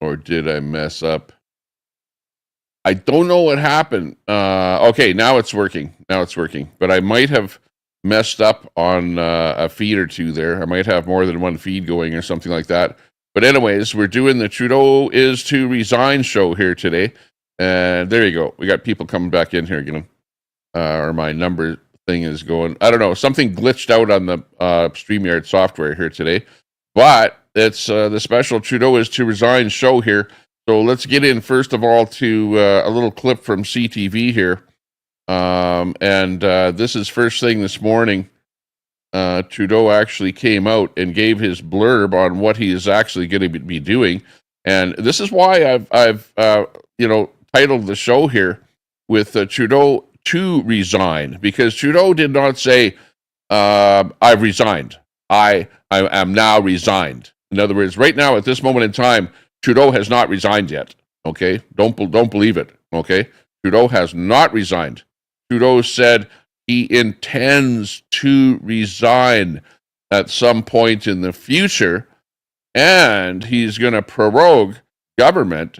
Or did I mess up? I don't know what happened. Okay, now it's working. But I might have messed up on a feed or two there. I might have more than one feed going or something like that. But anyways, we're doing the Trudeau is to resign show here today. And there you go. We got people coming back in here again. Or my number thing is going. I don't know. Something glitched out on the StreamYard software here today. But it's the special Trudeau is to resign show here. So let's get in first of all to a little clip from CTV here. This is first thing this morning. Trudeau actually came out and gave his blurb on what he is actually going to be doing. And this is why I've titled the show here with Trudeau to resign, because Trudeau did not say, I've resigned. I am now resigned. In other words, right now at this moment in time, Trudeau has not resigned yet. Okay, don't believe it. Okay, Trudeau has not resigned. Trudeau said he intends to resign at some point in the future, and he's going to prorogue government,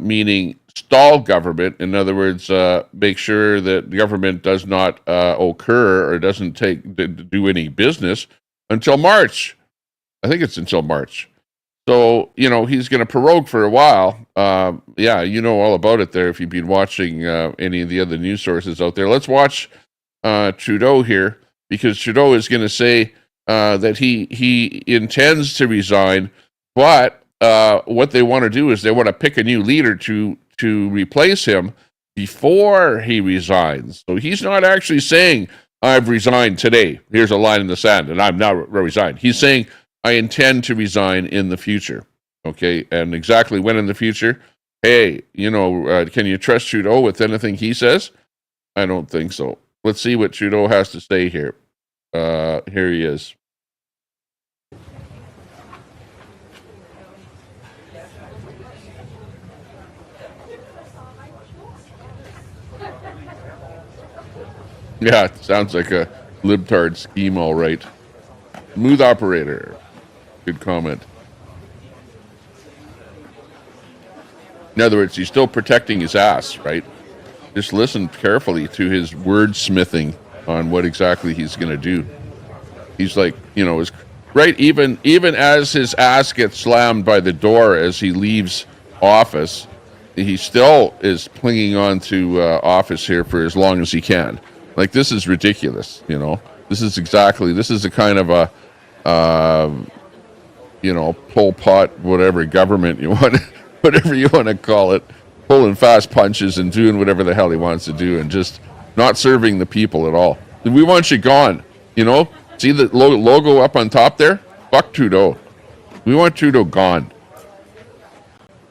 meaning stall government. In other words, make sure that the government does not occur or doesn't do any business until March. I think it's until March. So, he's going to prorogue for a while. Yeah, you know all about it there if you've been watching any of the other news sources out there. Let's watch Trudeau here, because Trudeau is going to say that he intends to resign, but what they want to do is they want to pick a new leader to replace him before he resigns. So he's not actually saying, I've resigned today. Here's a line in the sand, and I'm now resigned. He's saying, I intend to resign in the future. Okay, and exactly when in the future? Hey, can you trust Trudeau with anything he says? I don't think so. Let's see what Trudeau has to say here. Here he is. Yeah, it sounds like a libtard scheme, all right. Smooth operator. Good comment. In other words, he's still protecting his ass, right? Just listen carefully to his wordsmithing on what exactly he's going to do. He's like, right, even as his ass gets slammed by the door as he leaves office, he still is clinging on to office here for as long as he can. Like, this is ridiculous, This is a kind of a, Pol Pot, whatever government you want, whatever you want to call it, pulling fast punches and doing whatever the hell he wants to do and just not serving the people at all. We want you gone, See the logo up on top there? Fuck Trudeau. We want Trudeau gone.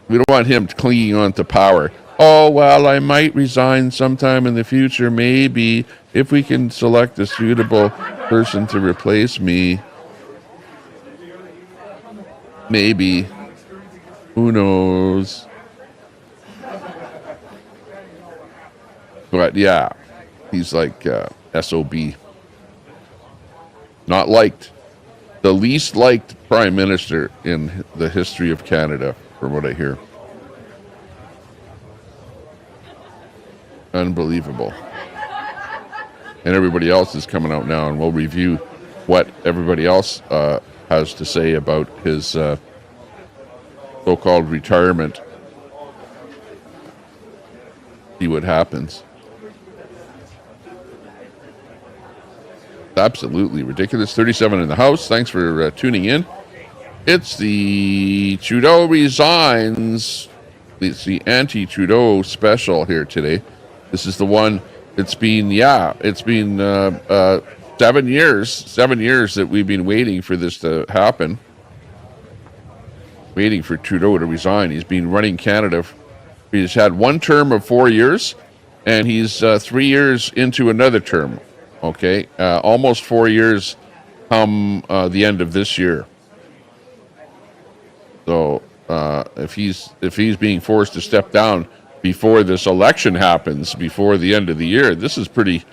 We don't want him clinging on to power. Oh, well, I might resign sometime in the future, maybe, if we can select a suitable person to replace me. Maybe. Who knows? But yeah, he's like SOB. Not liked. The least liked prime minister in the history of Canada, from what I hear. Unbelievable. And everybody else is coming out now, and we'll review what everybody else has to say about his so-called retirement. See what happens. Absolutely ridiculous. 37 in the House. Thanks for tuning in. It's the Trudeau resigns. It's the anti-Trudeau special here today. This is the one. It's been 7 years that we've been waiting for this to happen. Waiting for Trudeau to resign. He's been running Canada. He's had one term of 4 years, and he's 3 years into another term. Okay, almost 4 years come the end of this year. So if he's being forced to step down before this election happens, before the end of the year, this is pretty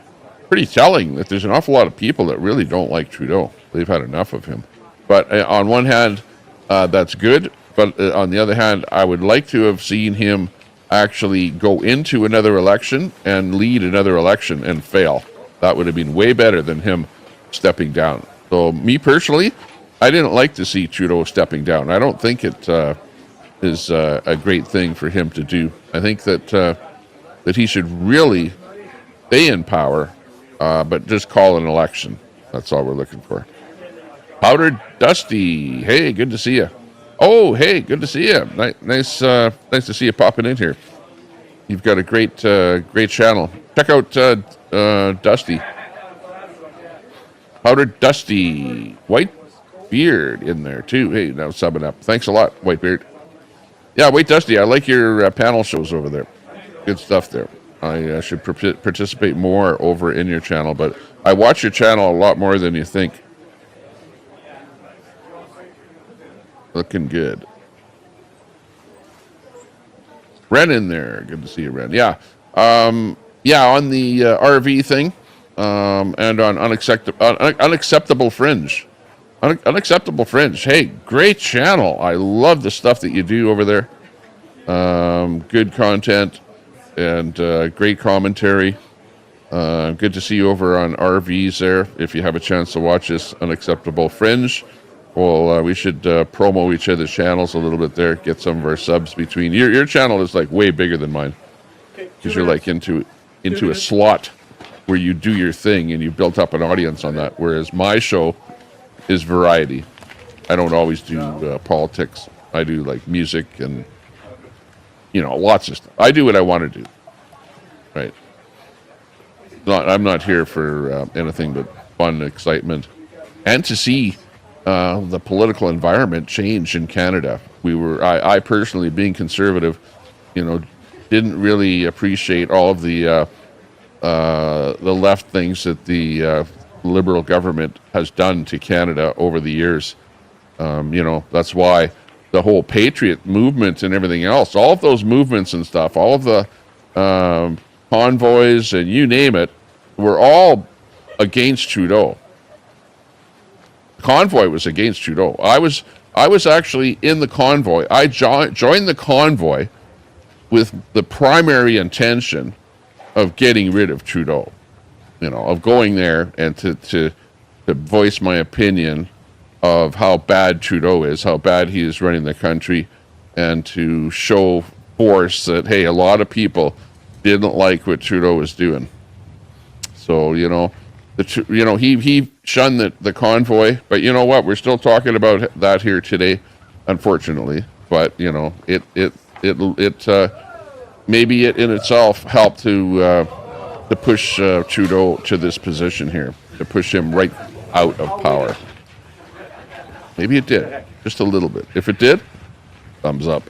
telling that there's an awful lot of people that really don't like Trudeau. They've had enough of him. But on one hand, that's good. But on the other hand, I would like to have seen him actually go into another election and lead another election and fail. That would have been way better than him stepping down. So me personally, I didn't like to see Trudeau stepping down. I don't think it is a great thing for him to do. I think that that he should really stay in power, but just call an election. That's all we're looking for. Powdered Dusty, hey, good to see you. Oh, hey, good to see you. Nice to see you popping in here. You've got a great channel. Check out Dusty. Powdered Dusty, White Beard in there too. Hey, now subbing up. Thanks a lot, Whitebeard. Yeah, wait, Dusty, I like your panel shows over there. Good stuff there. I should participate more over in your channel, but I watch your channel a lot more than you think. Looking good. Ren in there. Good to see you, Ren. Yeah. Yeah, on the RV thing, and on Unacceptable Fringe. Unacceptable Fringe. Hey, great channel. I love the stuff that you do over there. Good content and great commentary. Good to see you over on RVs there. If you have a chance to watch this Unacceptable Fringe, well, we should promo each other's channels a little bit there. Get some of our subs between. Your channel is like way bigger than mine because you're like into a slot where you do your thing and you built up an audience on that. Whereas my show is variety. I don't always do politics. I do like music and lots of stuff. I do what I want to do. Right. I'm not here for anything but fun, excitement, and to see the political environment change in Canada. I personally, being conservative, didn't really appreciate all of the left things that the Liberal government has done to Canada over the years. That's why the whole Patriot movement and everything else, all of those movements and stuff, all of the convoys and you name it, were all against Trudeau. The convoy was against Trudeau. I was actually in the convoy. I joined the convoy with the primary intention of getting rid of Trudeau. Of going there and to voice my opinion of how bad Trudeau is, how bad he is running the country, and to show force that, hey, a lot of people didn't like what Trudeau was doing. So, he shunned the convoy, but you know what? We're still talking about that here today, unfortunately. But, it maybe it in itself helped to push Trudeau to this position here, to push him right out of power. Maybe it did, just a little bit. If it did, thumbs up.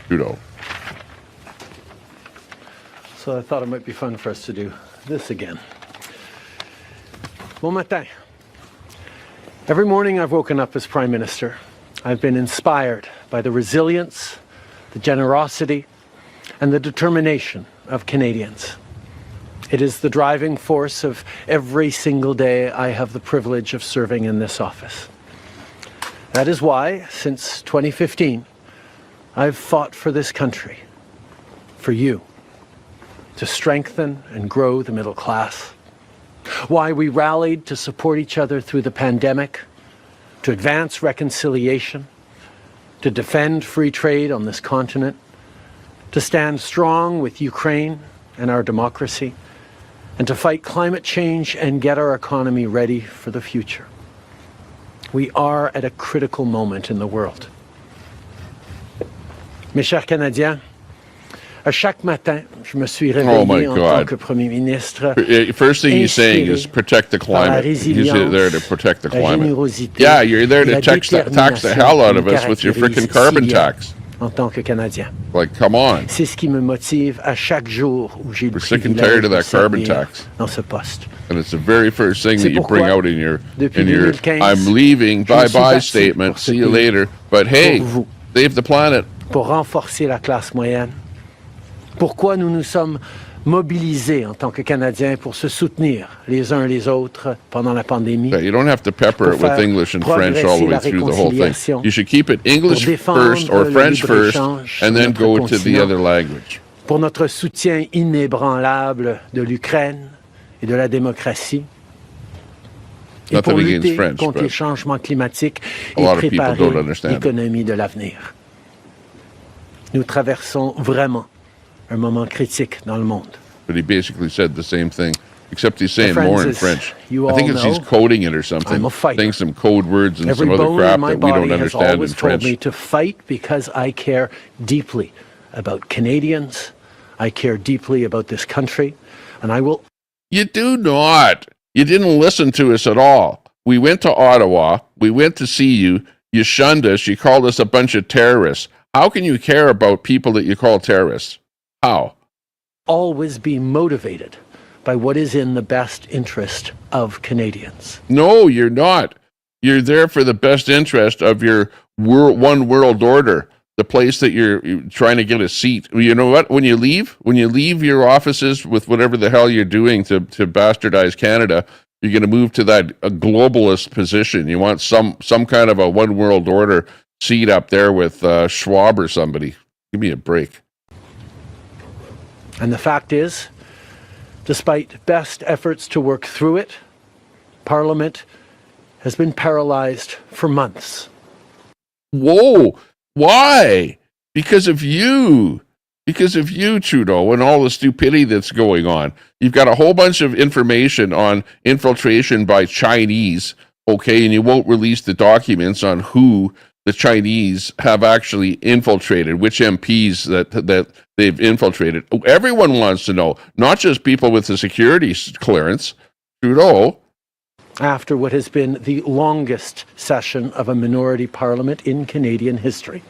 Trudeau. So I thought it might be fun for us to do this again. Bon matin. Every morning I've woken up as Prime Minister. I've been inspired by the resilience, the generosity, and the determination of Canadians. It is the driving force of every single day I have the privilege of serving in this office. That is why, since 2015, I've fought for this country, for you, to strengthen and grow the middle class. Why we rallied to support each other through the pandemic, to advance reconciliation, to defend free trade on this continent, to stand strong with Ukraine and our democracy, and to fight climate change and get our economy ready for the future. We are at a critical moment in the world. Mes chers Canadiens, à chaque matin, je me suis réveillé en tant que Premier ministre. First thing he's saying is protect the climate. He's there to protect the climate. Yeah, you're there to tax the hell out of us with your freaking carbon tax. En tant que Canadien. Like, come on. C'est ce qui me motive à chaque jour où j'ai le privilège de servir dans ce poste. And it's the very first thing that you bring out in your I'm leaving, bye-bye statement, see you later. But hey, save the planet. Pour renforcer la classe moyenne. Pourquoi nous nous sommes mobilisés en tant que Canadiens pour se soutenir les uns les autres pendant la pandémie. Yeah, you don't have to pepper it with English and French all the way through the whole thing. You should keep it English first or French first and then go to the other language. Pour notre soutien inébranlable de l'Ukraine et de la démocratie. Et pour lutter contre les changements climatiques et préparer l'économie de l'avenir. Nous traversons vraiment un moment critique dans le monde. But he basically said the same thing, except he's saying more in French. I think he's coding it or something, saying some code words and some other crap that we don't understand in French. Told me to fight because I care deeply about Canadians. I care deeply about this country, and I will... You do not. You didn't listen to us at all. We went to Ottawa. We went to see you. You shunned us. You called us a bunch of terrorists. How can you care about people that you call terrorists? How? Always be motivated by what is in the best interest of Canadians. No, you're not. You're there for the best interest of your one world order, the place that you're trying to get a seat. You know what? When you leave your offices with whatever the hell you're doing to bastardize Canada, you're going to move to that a globalist position. You want some kind of a one world order seat up there with Schwab or somebody. Give me a break. And the fact is, despite best efforts to work through it, Parliament has been paralyzed for months. Whoa! Why? Because of you. Because of you, Trudeau, and all the stupidity that's going on. You've got a whole bunch of information on infiltration by Chinese, okay, and you won't release the documents on who the Chinese have actually infiltrated, which MPs that they've infiltrated. Everyone wants to know, not just people with the security clearance. Trudeau. After what has been the longest session of a minority parliament in Canadian history.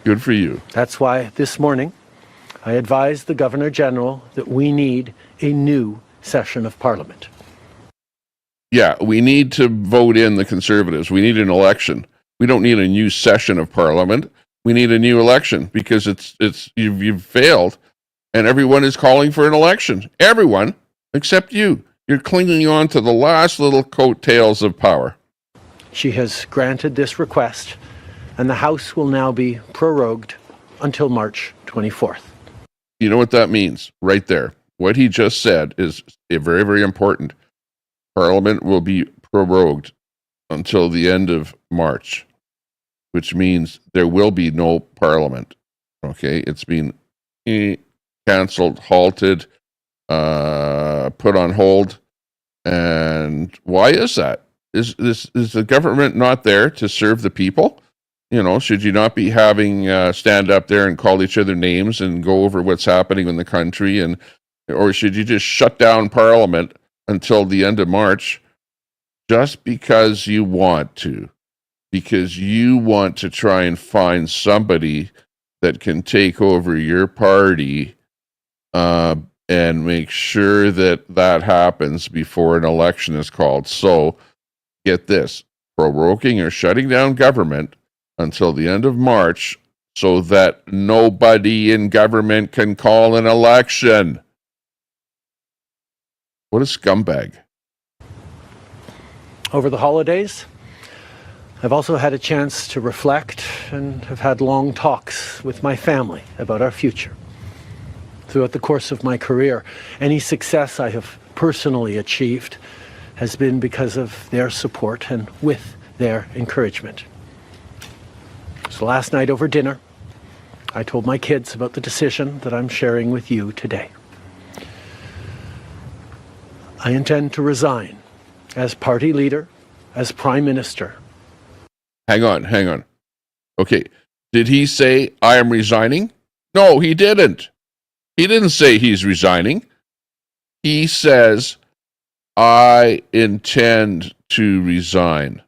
Good for you. That's why this morning I advised the Governor General that we need a new session of parliament. Yeah, we need to vote in the Conservatives. We need an election. We don't need a new session of Parliament. We need a new election because you've failed, and everyone is calling for an election. Everyone except you. You're clinging on to the last little coattails of power. She has granted this request, and the House will now be prorogued until March 24th. You know what that means? Right there. What he just said is very, very important. Parliament will be prorogued until the end of March, which means there will be no Parliament. Okay, it's been cancelled, halted, put on hold. And why is that? Is the government not there to serve the people? You know, should you not be having stand up there and call each other names and go over what's happening in the country, or should you just shut down Parliament until the end of March just because you want to? Because you want to try and find somebody that can take over your party and make sure that happens before an election is called. So, get this, proroguing or shutting down government until the end of March so that nobody in government can call an election. What a scumbag. Over the holidays, I've also had a chance to reflect and have had long talks with my family about our future. Throughout the course of my career, any success I have personally achieved has been because of their support and with their encouragement. So last night over dinner, I told my kids about the decision that I'm sharing with you today. I intend to resign as party leader, as prime minister. Hang on. Okay, did he say, I am resigning? No, he didn't. He didn't say he's resigning. He says, I intend to resign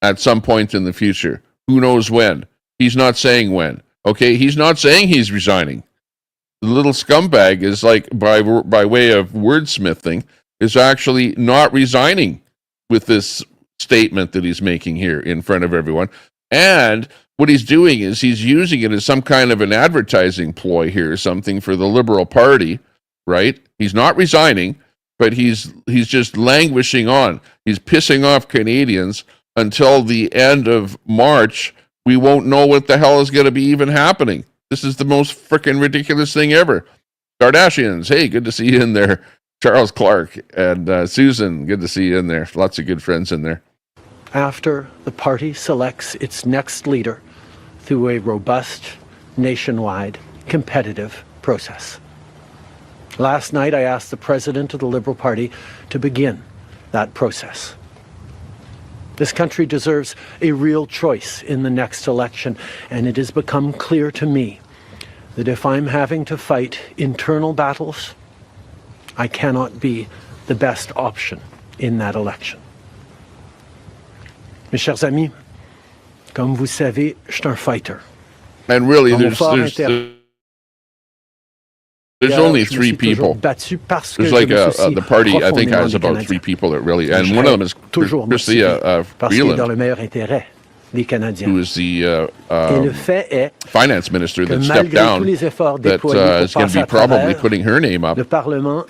at some point in the future. Who knows when? He's not saying when. Okay, he's not saying he's resigning. The little scumbag is like, by way of wordsmithing, is actually not resigning with this statement that he's making here in front of everyone. And what he's doing is he's using it as some kind of an advertising ploy here or something for the Liberal Party right? He's not resigning, but he's just languishing on. He's pissing off Canadians until the end of March. We won't know what the hell is going to be even happening. This is the most freaking ridiculous thing ever. Kardashians, hey, good to see you in there. Charles Clark and Susan, good to see you in there. Lots of good friends in there. After the party selects its next leader through a robust, nationwide, competitive process. Last night, I asked the president of the Liberal Party to begin that process. This country deserves a real choice in the next election, and it has become clear to me that if I'm having to fight internal battles, I cannot be the best option in that election. Mes chers amis, comme vous savez, je suis un fighter. And really, there's only three people. There's like the party, I think, has about three people that really, and one of them is Christia Freeland, who is the finance minister that stepped down, that is going to be probably putting her name up for the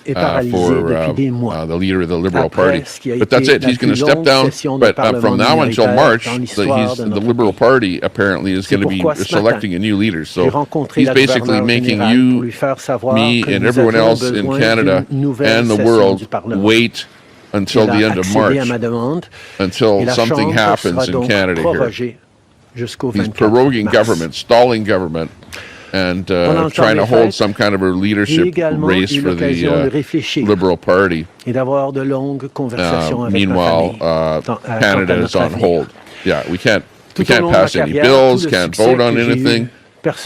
leader of the Liberal Party. But that's it. He's going to step down. But from now until March, the Liberal Party apparently is going to be selecting a new leader. So he's basically making you, me, and everyone else in Canada and the world wait until the end of March, until something happens in Canada here. He's proroguing government, stalling government, and trying to hold some kind of a leadership race for the Liberal Party. Meanwhile, Canada is on hold. Yeah, we can't pass any bills, can't vote on anything.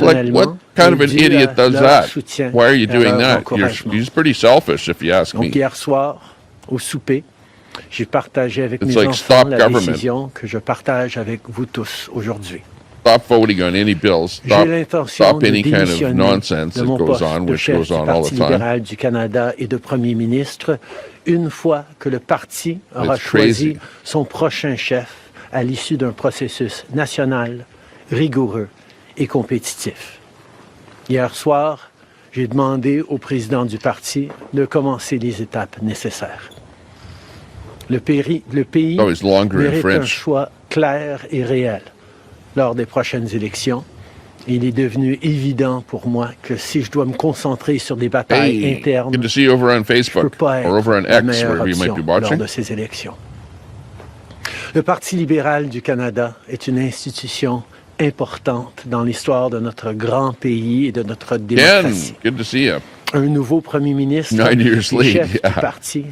Like, what kind of an idiot does that? Why are you doing that? He's pretty selfish, if you ask me. Au souper, j'ai partagé avec mes enfants la décision que je partage avec vous tous aujourd'hui. Stop voting on any bills. Stop any kind of nonsense that goes on, which goes on all the time. Libéral du Canada et de Premier ministre, une fois que le parti aura choisi son prochain chef à l'issue d'un processus national, rigoureux et compétitif. Hier soir, j'ai demandé au président du parti de commencer les étapes nécessaires. Le pays mérite un choix clair et réel lors des prochaines élections. Il est devenu évident pour moi que si je dois me concentrer sur des batailles internes, good to see you over on Facebook, je peux pas or over on être la X, meilleure wherever you might option be watching. lors de ces élections. Le Parti libéral du Canada est une institution importante dans l'histoire de notre grand pays et de notre démocratie. Good to see you. Un nouveau premier ministre, 9 years late, chef du parti,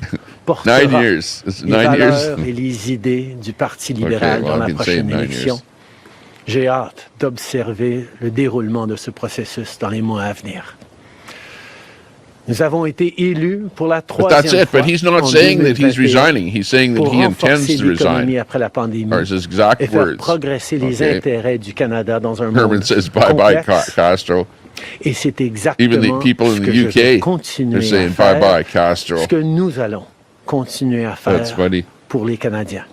portera 9 years. It's 9 les years. valeurs et les idées du Parti libéral dans la prochaine élection. J'ai hâte d'observer le déroulement de ce processus dans les mois à venir. Nous avons été élus pour la troisième fois. But he's not saying that he's resigning. He's saying that he intends to resign. Après la pandémie, or his exact et faire words. progresser les intérêts du Canada dans un Herman monde says bye-bye, Castro. Et c'est exactement Even the people in the UK are saying bye-bye, Castro. Ce que nous allons continuer à faire pour les Canadiens.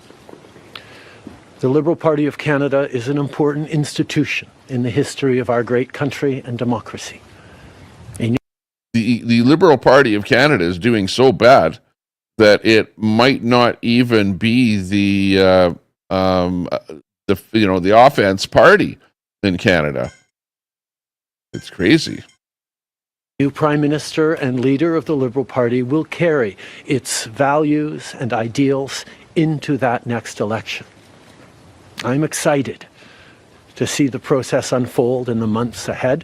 The Liberal Party of Canada is an important institution in the history of our great country and democracy. The Liberal Party of Canada is doing so bad that it might not even be the offense party in Canada. It's crazy. New Prime Minister and leader of the Liberal Party will carry its values and ideals into that next election. I'm excited to see the process unfold in the months ahead.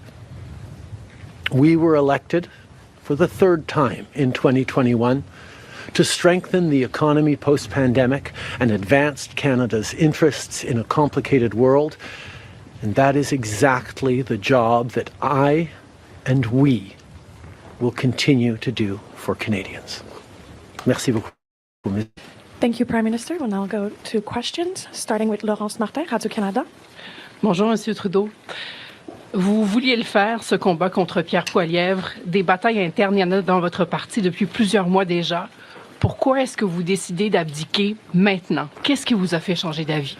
We were elected for the third time in 2021 to strengthen the economy post-pandemic and advance Canada's interests in a complicated world. And that is exactly the job that I and we will continue to do for Canadians. Merci beaucoup. Thank you, Prime Minister. We'll now go to questions, starting with Laurence Martin, Radio-Canada. Bonjour, Monsieur Trudeau. Vous vouliez le faire, ce combat contre Pierre Poilievre. Des batailles internes, il y en a dans votre parti depuis plusieurs mois déjà. Pourquoi est-ce que vous décidez d'abdiquer maintenant? Qu'est-ce qui vous a fait changer d'avis?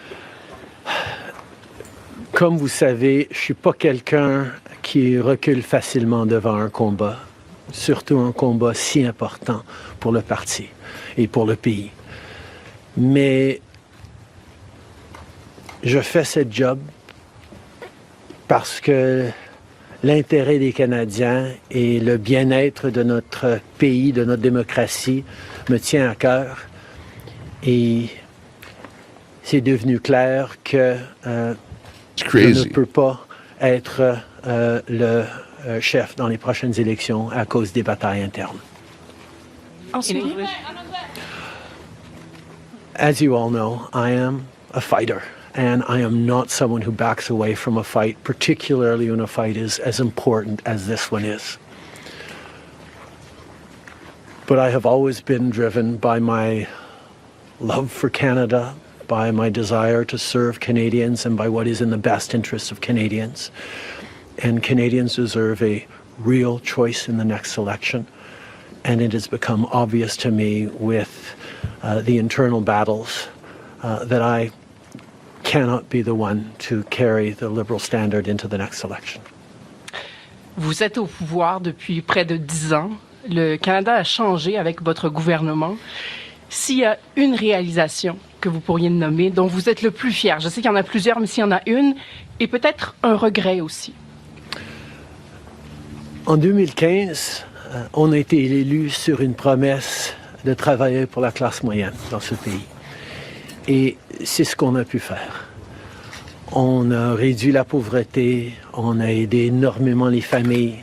Comme vous savez, je ne suis pas quelqu'un qui recule facilement devant un combat. surtout un combat si important pour le parti et pour le pays. Mais je fais ce job parce que l'intérêt des Canadiens et le bien-être de notre pays, de notre démocratie, me tient à cœur. Et c'est devenu clair que je ne peux pas être le chef dans les prochaines élections à cause des batailles internes. Ensuite, As you all know, I am a fighter, and I am not someone who backs away from a fight, particularly when a fight is as important as this one is. But I have always been driven by my love for Canada, by my desire to serve Canadians, and by what is in the best interest of Canadians. And Canadians deserve a real choice in the next election. And it has become obvious to me with the internal battles that I cannot be the one to carry the Liberal standard into the next election. Vous êtes au pouvoir depuis près de 10 ans. Le Canada a changé avec votre gouvernement. S'il y a une réalisation que vous pourriez nommer, dont vous êtes le plus fier, je sais qu'il y en a plusieurs, mais s'il y en a une, et peut-être un regret aussi. En 2015, on a été élu sur une promesse de travailler pour la classe moyenne dans ce pays. Et c'est ce qu'on a pu faire. On a réduit la pauvreté, on a aidé énormément les familles,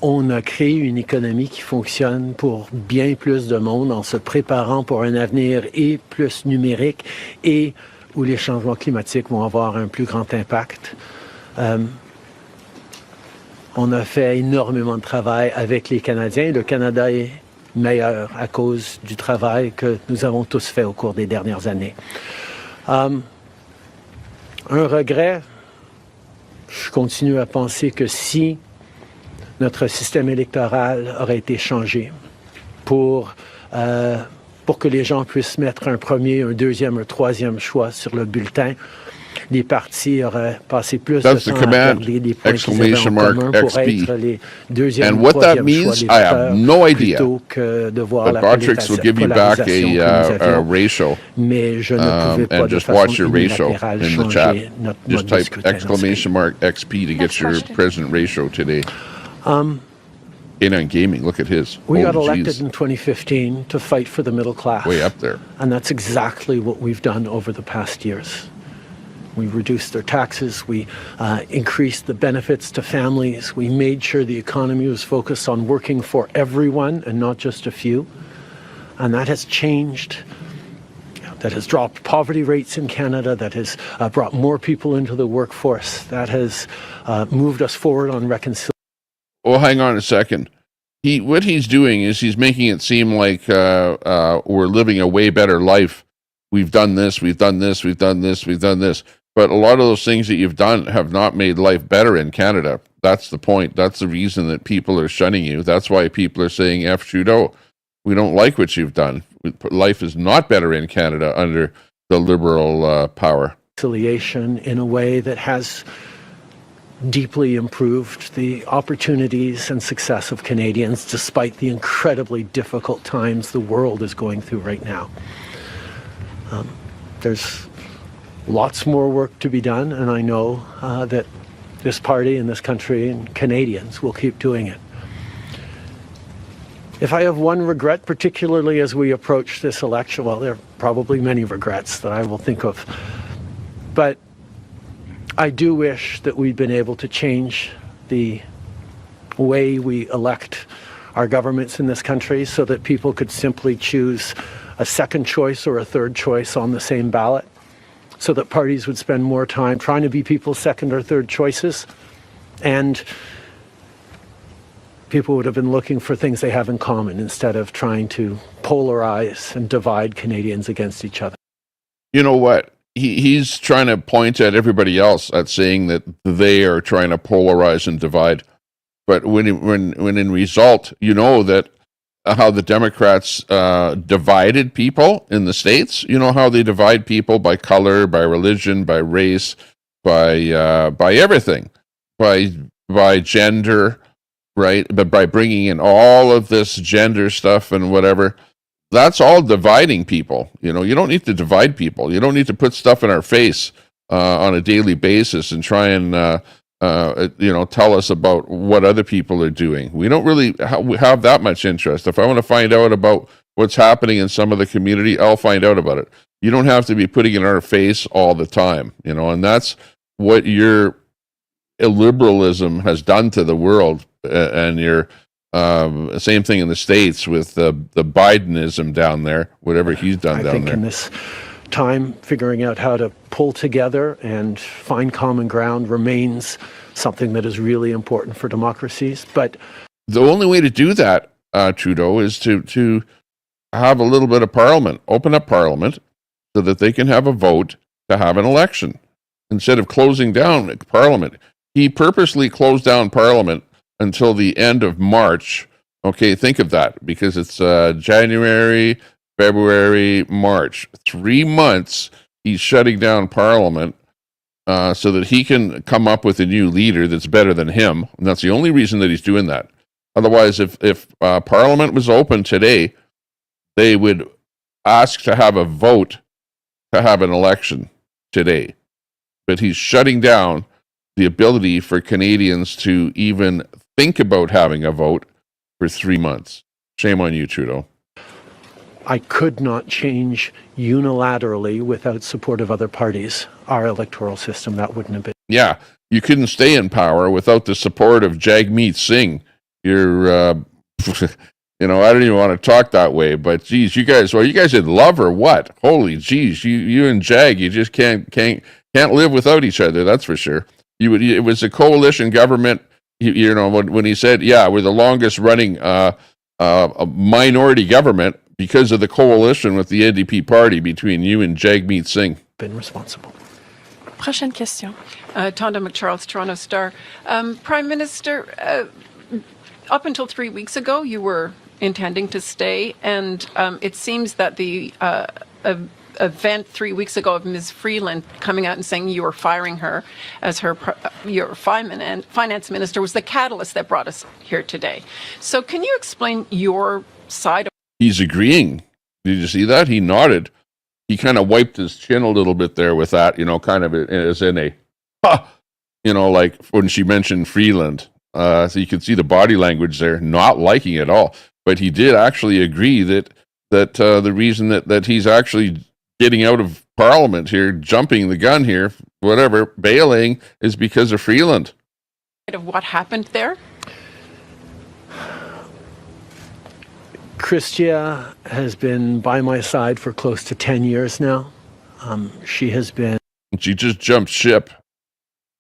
on a créé une économie qui fonctionne pour bien plus de monde en se préparant pour un avenir et plus numérique et où les changements climatiques vont avoir un plus grand impact. On a fait énormément de travail avec les Canadiens. Le Canada est meilleur à cause du travail que nous avons tous fait au cours des dernières années. Un regret, je continue à penser que si notre système électoral aurait été changé pour que les gens puissent mettre un premier, un deuxième, un troisième choix sur le bulletin, les partis auraient passé plus de temps à garder les points qu'ils avaient en commun pour être les deuxième ou troisième choix d'électeurs plutôt que de voir la polarisation que nous avions. Mais je ne pouvais pas de façon unilatérale changer notre mode de scrutin. XP to get your president ratio today. On gaming, look at his. We got elected in 2015 to fight for the middle class. Way up there. And that's exactly what we've done over the past years. We reduced their taxes, we increased the benefits to families, we made sure the economy was focused on working for everyone and not just a few. And that has changed. That has dropped poverty rates in Canada, that has brought more people into the workforce, that has moved us forward on reconciliation. Well, hang on a second. What he's doing is he's making it seem like we're living a way better life. We've done this, we've done this, we've done this, we've done this. But a lot of those things that you've done have not made life better in Canada. That's the point. That's the reason that people are shunning you. That's why people are saying F Trudeau. We don't like what you've done. Life is not better in Canada under the Liberal power. Reconciliation in a way that has deeply improved the opportunities and success of Canadians despite the incredibly difficult times the world is going through right now. There's lots more work to be done, and I know that this party and this country and Canadians will keep doing it. If I have one regret, particularly as we approach this election, well, there are probably many regrets that I will think of, but I do wish that we'd been able to change the way we elect our governments in this country so that people could simply choose a second choice or a third choice on the same ballot, so that parties would spend more time trying to be people's second or third choices, and people would have been looking for things they have in common instead of trying to polarize and divide Canadians against each other. You know what? He's trying to point at everybody else at saying that they are trying to polarize and divide. But when in result, you know that how the Democrats divided people in the States. You know how they divide people by color, by religion, by race, by everything, by gender. right? But by bringing in all of this gender stuff and whatever, that's all dividing people. You know, you don't need to divide people. You don't need to put stuff in our face on a daily basis and try and tell us about what other people are doing. We don't really have that much interest. If I want to find out about what's happening in some of the community, I'll find out about it. You don't have to be putting it in our face all the time, you know, and that's what your illiberalism has done to the world, and your same thing in the States with the Bidenism down there, whatever he's done down there. I think in this time, figuring out how to pull together and find common ground remains something that is really important for democracies. But the only way to do that, Trudeau, is to have a little bit of parliament, open up parliament so that they can have a vote to have an election instead of closing down parliament. He purposely closed down parliament until the end of March. Okay, think of that, because it's January, February, March. 3 months he's shutting down parliament so that he can come up with a new leader that's better than him. And that's the only reason that he's doing that. Otherwise, if parliament was open today, they would ask to have a vote to have an election today. But he's shutting down the ability for Canadians to even think about having a vote for 3 months. Shame on you, Trudeau. I could not change unilaterally without support of other parties our electoral system. That wouldn't have been. Yeah, you couldn't stay in power without the support of Jagmeet Singh. You're, you know, I don't even want to talk that way, but geez, you guys in love or what? Holy geez, you and Jag, you just can't live without each other. That's for sure. It was a coalition government. You know, when he said, yeah, we're the longest running a minority government because of the coalition with the NDP party between you and Jagmeet Singh. Been responsible. Prochaine question. Tonda McCharles, Toronto Star. Prime Minister, up until 3 weeks ago, you were intending to stay, and it seems that the event 3 weeks ago of Ms. Freeland coming out and saying you were firing her as your finance minister was the catalyst that brought us here today. So can you explain your side of... He's agreeing. Did you see that? He nodded. He kind of wiped his chin a little bit there with that, you know, kind of as in a, you know, like when she mentioned Freeland. So you can see the body language there, not liking it at all. But he did actually agree that the reason that he's actually getting out of Parliament here, jumping the gun here, whatever, bailing, is because of Freeland. Of what happened there? Christia has been by my side for close to 10 years now. She has been... She just jumped ship.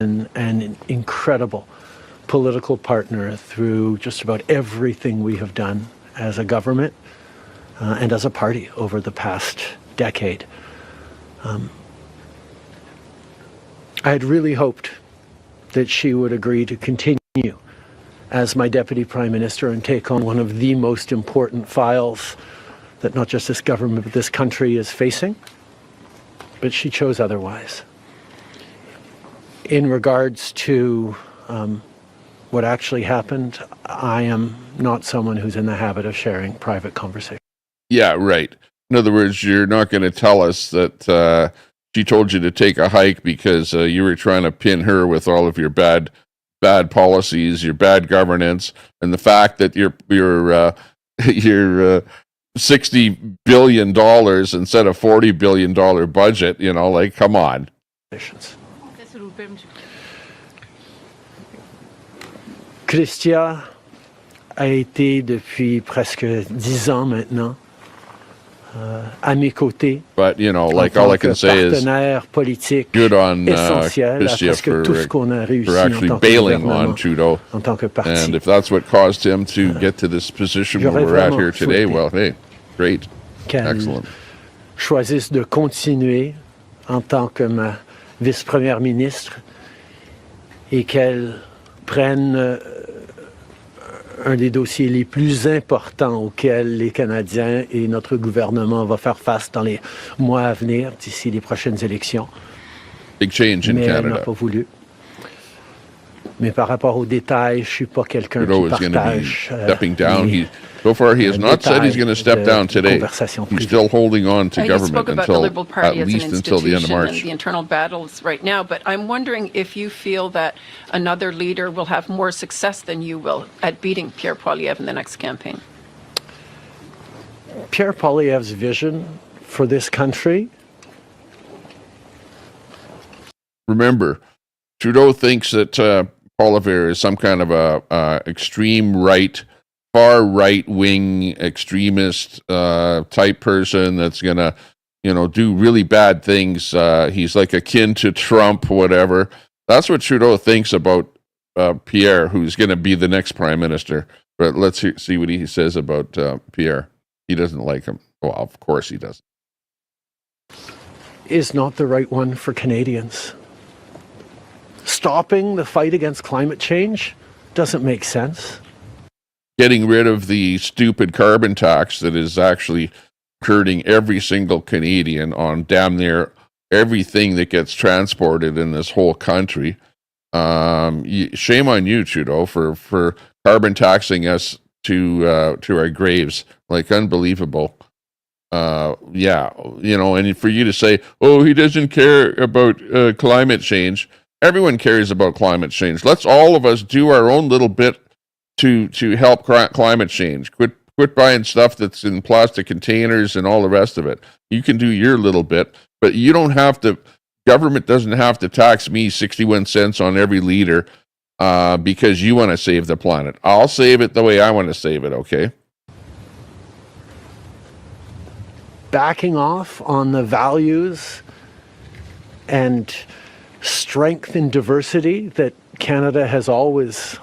An incredible political partner through just about everything we have done as a government and as a party over the past decade. I had really hoped that she would agree to continue as my Deputy Prime Minister and take on one of the most important files that not just this government but this country is facing, but she chose otherwise. In regards to what actually happened, I am not someone who's in the habit of sharing private conversations. Yeah, right. In other words, you're not going to tell us that she told you to take a hike because you were trying to pin her with all of your bad policies, your bad governance, and the fact that your $60 billion instead of $40 billion budget, you know, like, come on. Christia a été depuis presque 10 ans maintenant à mes côtés. But, you know, like, all I can say is good on Christia for actually bailing on Trudeau. And if that's what caused him to get to this position where we're at here today, well, hey, great. Excellent. Choisisse de continuer en tant que ma vice-première ministre et qu'elle prenne un des dossiers les plus importants auxquels les Canadiens et notre gouvernement va faire face dans les mois à venir, d'ici les prochaines élections. Big change in Mais Canada. elle n'a pas voulu. Mais par rapport aux détails, je suis pas quelqu'un Trudeau qui is going to be partage stepping down. les So far, he has not said he's going to step down today. conversations He's privées. still holding on to You government spoke about the until Liberal Party at as least an until the end of institution and March. the internal battles right now, but I'm wondering if you feel that another leader will have more success than you will at beating Pierre Poilievre in the next campaign. Pierre Poilievre's vision for this country. Remember, Trudeau thinks that Poilievre is some kind of a extreme right, far right wing extremist type person that's gonna, do really bad things. He's like akin to Trump, whatever. That's what Trudeau thinks about Pierre, who's going to be the next prime minister. But let's see what he says about Pierre. He doesn't like him. Well, of course he doesn't. Is not the right one for Canadians. Stopping the fight against climate change doesn't make sense. Getting rid of the stupid carbon tax that is actually hurting every single Canadian on damn near everything that gets transported in this whole country. Shame on you, Trudeau, for carbon taxing us to our graves. Like, unbelievable. And for you to say, oh, he doesn't care about climate change. Everyone cares about climate change. Let's all of us do our own little bit to help climate change. Quit buying stuff that's in plastic containers and all the rest of it. You can do your little bit, but you don't have to. Government doesn't have to tax me 61 cents on every liter because you want to save the planet. I'll save it the way I want to save it, okay? Backing off on the values and strength and diversity that Canada has always.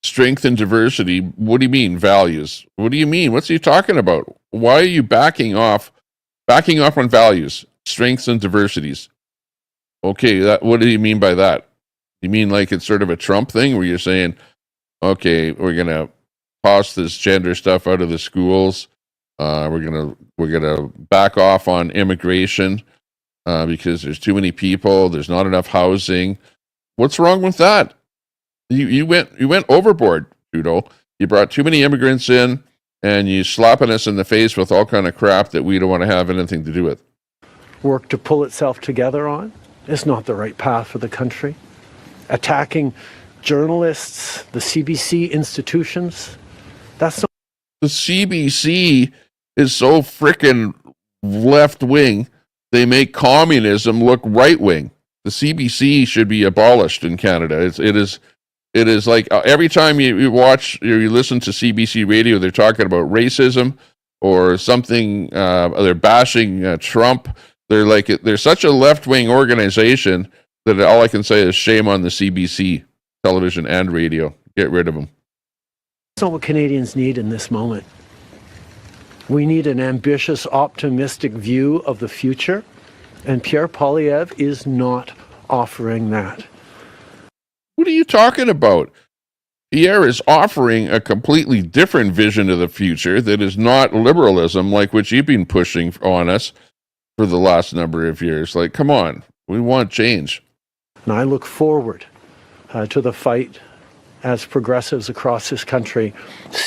Strength and diversity. What do you mean, values? What do you mean? What's he talking about? Why are you backing off on values, strengths and diversities? Okay, what do you mean by that? You mean like it's sort of a Trump thing where you're saying, okay, we're gonna toss this gender stuff out of the schools. We're gonna back off on immigration because there's too many people. There's not enough housing. What's wrong with that? You went overboard, Trudeau. You brought too many immigrants in, and you slapping us in the face with all kind of crap that we don't want to have anything to do with. Work to pull itself together on is not the right path for the country. Attacking journalists, the CBC institutions, that's not. The CBC is so frickin' left wing. They make communism look right wing. The CBC should be abolished in Canada. It is like every time you watch or you listen to CBC radio, they're talking about racism or something. They're bashing Trump. They're such a left-wing organization that all I can say is shame on the CBC television and radio. Get rid of them. That's not what Canadians need in this moment. We need an ambitious, optimistic view of the future, and Pierre Poilievre is not offering that. What are you talking about? Pierre is offering a completely different vision of the future that is not liberalism like what you've been pushing on us for the last number of years. Like, come on, we want change. And I look forward to the fight as progressives across this country.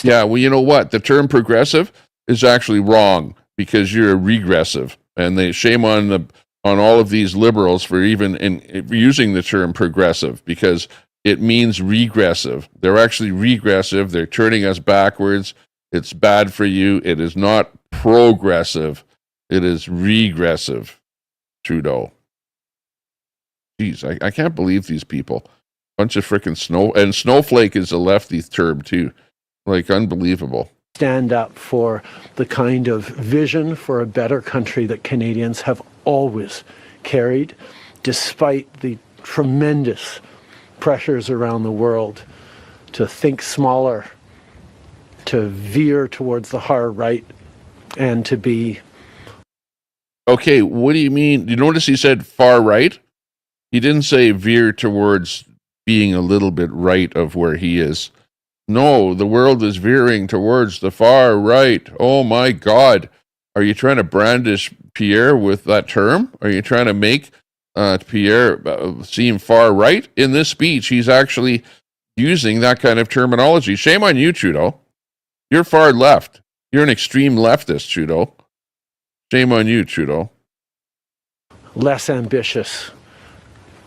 Yeah, well, you know what? The term progressive is actually wrong because you're a regressive, and they shame on all of these liberals for even using the term progressive because it means regressive. They're actually regressive. They're turning us backwards. It's bad for you. It is not progressive. It is regressive, Trudeau. Jeez, I can't believe these people. Bunch of freaking snowflake is a lefty term too. Like, unbelievable. Stand up for the kind of vision for a better country that Canadians have always carried, despite the tremendous pressures around the world to think smaller, to veer towards the hard right, and to be. Okay, what do you mean? You notice he said far right? He didn't say veer towards being a little bit right of where he is. No, the world is veering towards the far right. Oh my God. Are you trying to brandish Pierre with that term? Are you trying to make Pierre seem far right in this speech. He's actually using that kind of terminology. Shame on you, Trudeau. You're far left. You're an extreme leftist, Trudeau. Shame on you, Trudeau. Less ambitious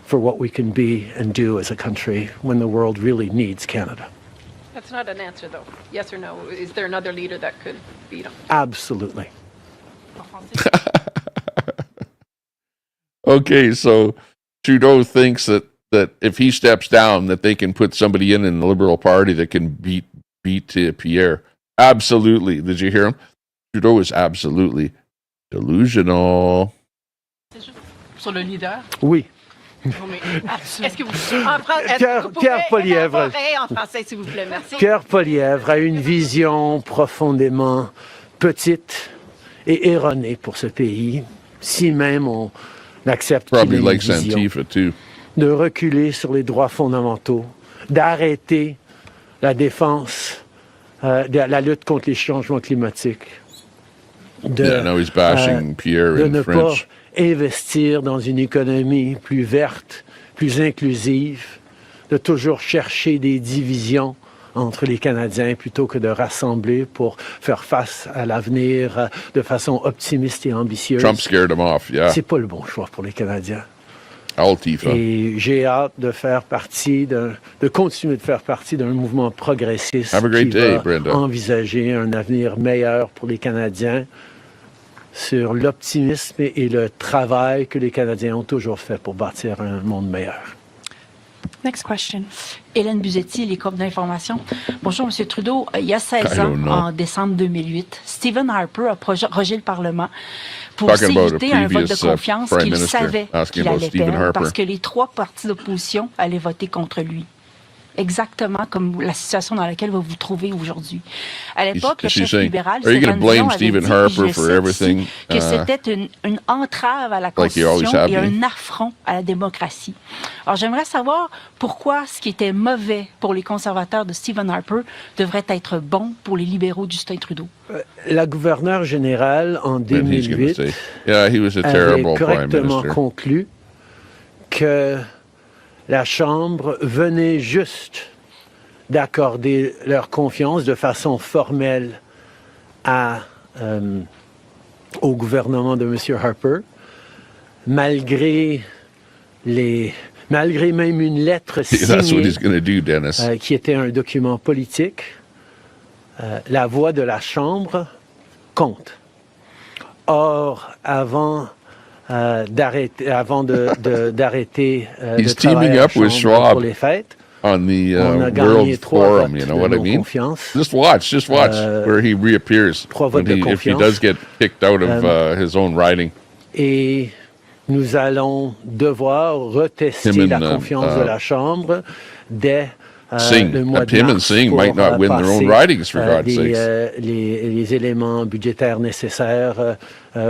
for what we can be and do as a country when the world really needs Canada. That's not an answer, though. Yes or no? Is there another leader that could beat him? Absolutely. Okay, so Trudeau thinks that if he steps down, that they can put somebody in the Liberal Party that can beat Pierre. Absolutely. Did you hear him? Trudeau is absolutely delusional. Sur le leader? Oui. Non, mais Est-ce que vous, est-ce Pierre- que vous Pierre pouvez Poilievre. élaborer en français, s'il vous plaît? Merci. Pierre Poilievre a une vision profondément petite et erronée pour ce pays, si même on accepte qu'il ait Probably une likes vision, Antifa too. de reculer sur les droits fondamentaux, d'arrêter la défense, la lutte contre les changements climatiques, Yeah, now he's bashing Pierre de in ne French. pas investir dans une économie plus verte, plus inclusive, de toujours chercher des divisions entre les Canadiens plutôt que de rassembler pour faire face à l'avenir de façon optimiste et ambitieuse. Trump scared him off. Yeah, C'est pas le bon choix pour les Canadiens. Antifa. Et j'ai hâte de continuer de faire partie d'un mouvement progressiste Have a great qui day, va Brenda. envisager un avenir meilleur pour les Canadiens sur l'optimisme et le travail que les Canadiens ont toujours fait pour bâtir un monde meilleur. Next question. Hélène Buzetti, les corps d'information. Bonjour, M. Trudeau. Il y a 16 I ans, don't know. en décembre 2008, Stephen Harper a rogé le Parlement pour Talking about a s'éviter un vote de previous, confiance Prime qu'il Minister savait asking qu'il about allait Stephen perdre Harper. parce que les 3 partis d'opposition allaient voter contre lui. Exactement comme la situation dans laquelle vous vous trouvez aujourd'hui. À l'époque, le She's chef saying, libéral, are you gonna Stéphane blame Dion, avait Stephen dit, Harper je for cite everything, ici, que c'était une entrave à la like you always Constitution have et been? un affront à la démocratie. Alors, j'aimerais savoir pourquoi ce qui était mauvais pour les conservateurs de Stephen Harper devrait être bon pour les libéraux du Justin Trudeau. La gouverneure générale, en And he's going to 2008, say, yeah, he was a avait terrible prime correctement minister. conclu que la Chambre venait juste d'accorder leur confiance de façon formelle au gouvernement de M. Harper, malgré même une lettre That's what signée he's going to do, Dennis. qui était un document politique. La voix de la Chambre compte. Or, avant d'arrêter He's de travailler teaming à la up with Chambre Schwab pour les fêtes, on the on a gagné World 3 Forum, votes you know de what I nos mean? confiances. Just watch where he reappears 3 when votes de if he confiance. does get kicked out of his own riding. Et nous allons devoir retester Him and, la confiance de la Chambre dès Singh. le mois de Him and mars Singh pour might not win their own passer, ridings, for God's sakes. les éléments budgétaires nécessaires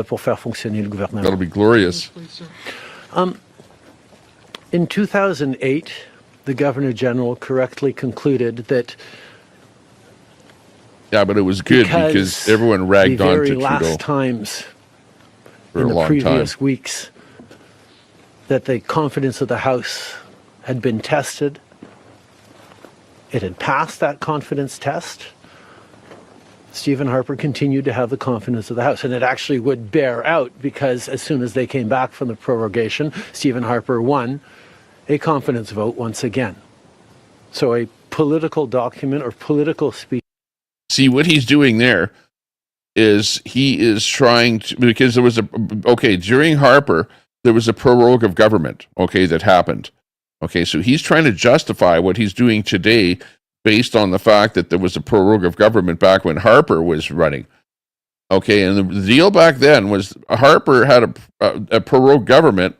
pour faire fonctionner le gouvernement. That'll be glorious. In 2008, the Governor General correctly concluded that Yeah, but it was good because everyone the ragged on very to last Trudeau times for in a the long time. previous weeks that the confidence of the House had been tested. It had passed that confidence test. Stephen Harper continued to have the confidence of the House, and it actually would bear out because as soon as they came back from the prorogation, Stephen Harper won a confidence vote once again. So a political document or political speech. See, what he's doing there is he is trying to, because there was during Harper, there was a prorogue of government, that happened. Okay, so he's trying to justify what he's doing today based on the fact that there was a prorogue of government back when Harper was running. Okay, and the deal back then was Harper had a prorogue government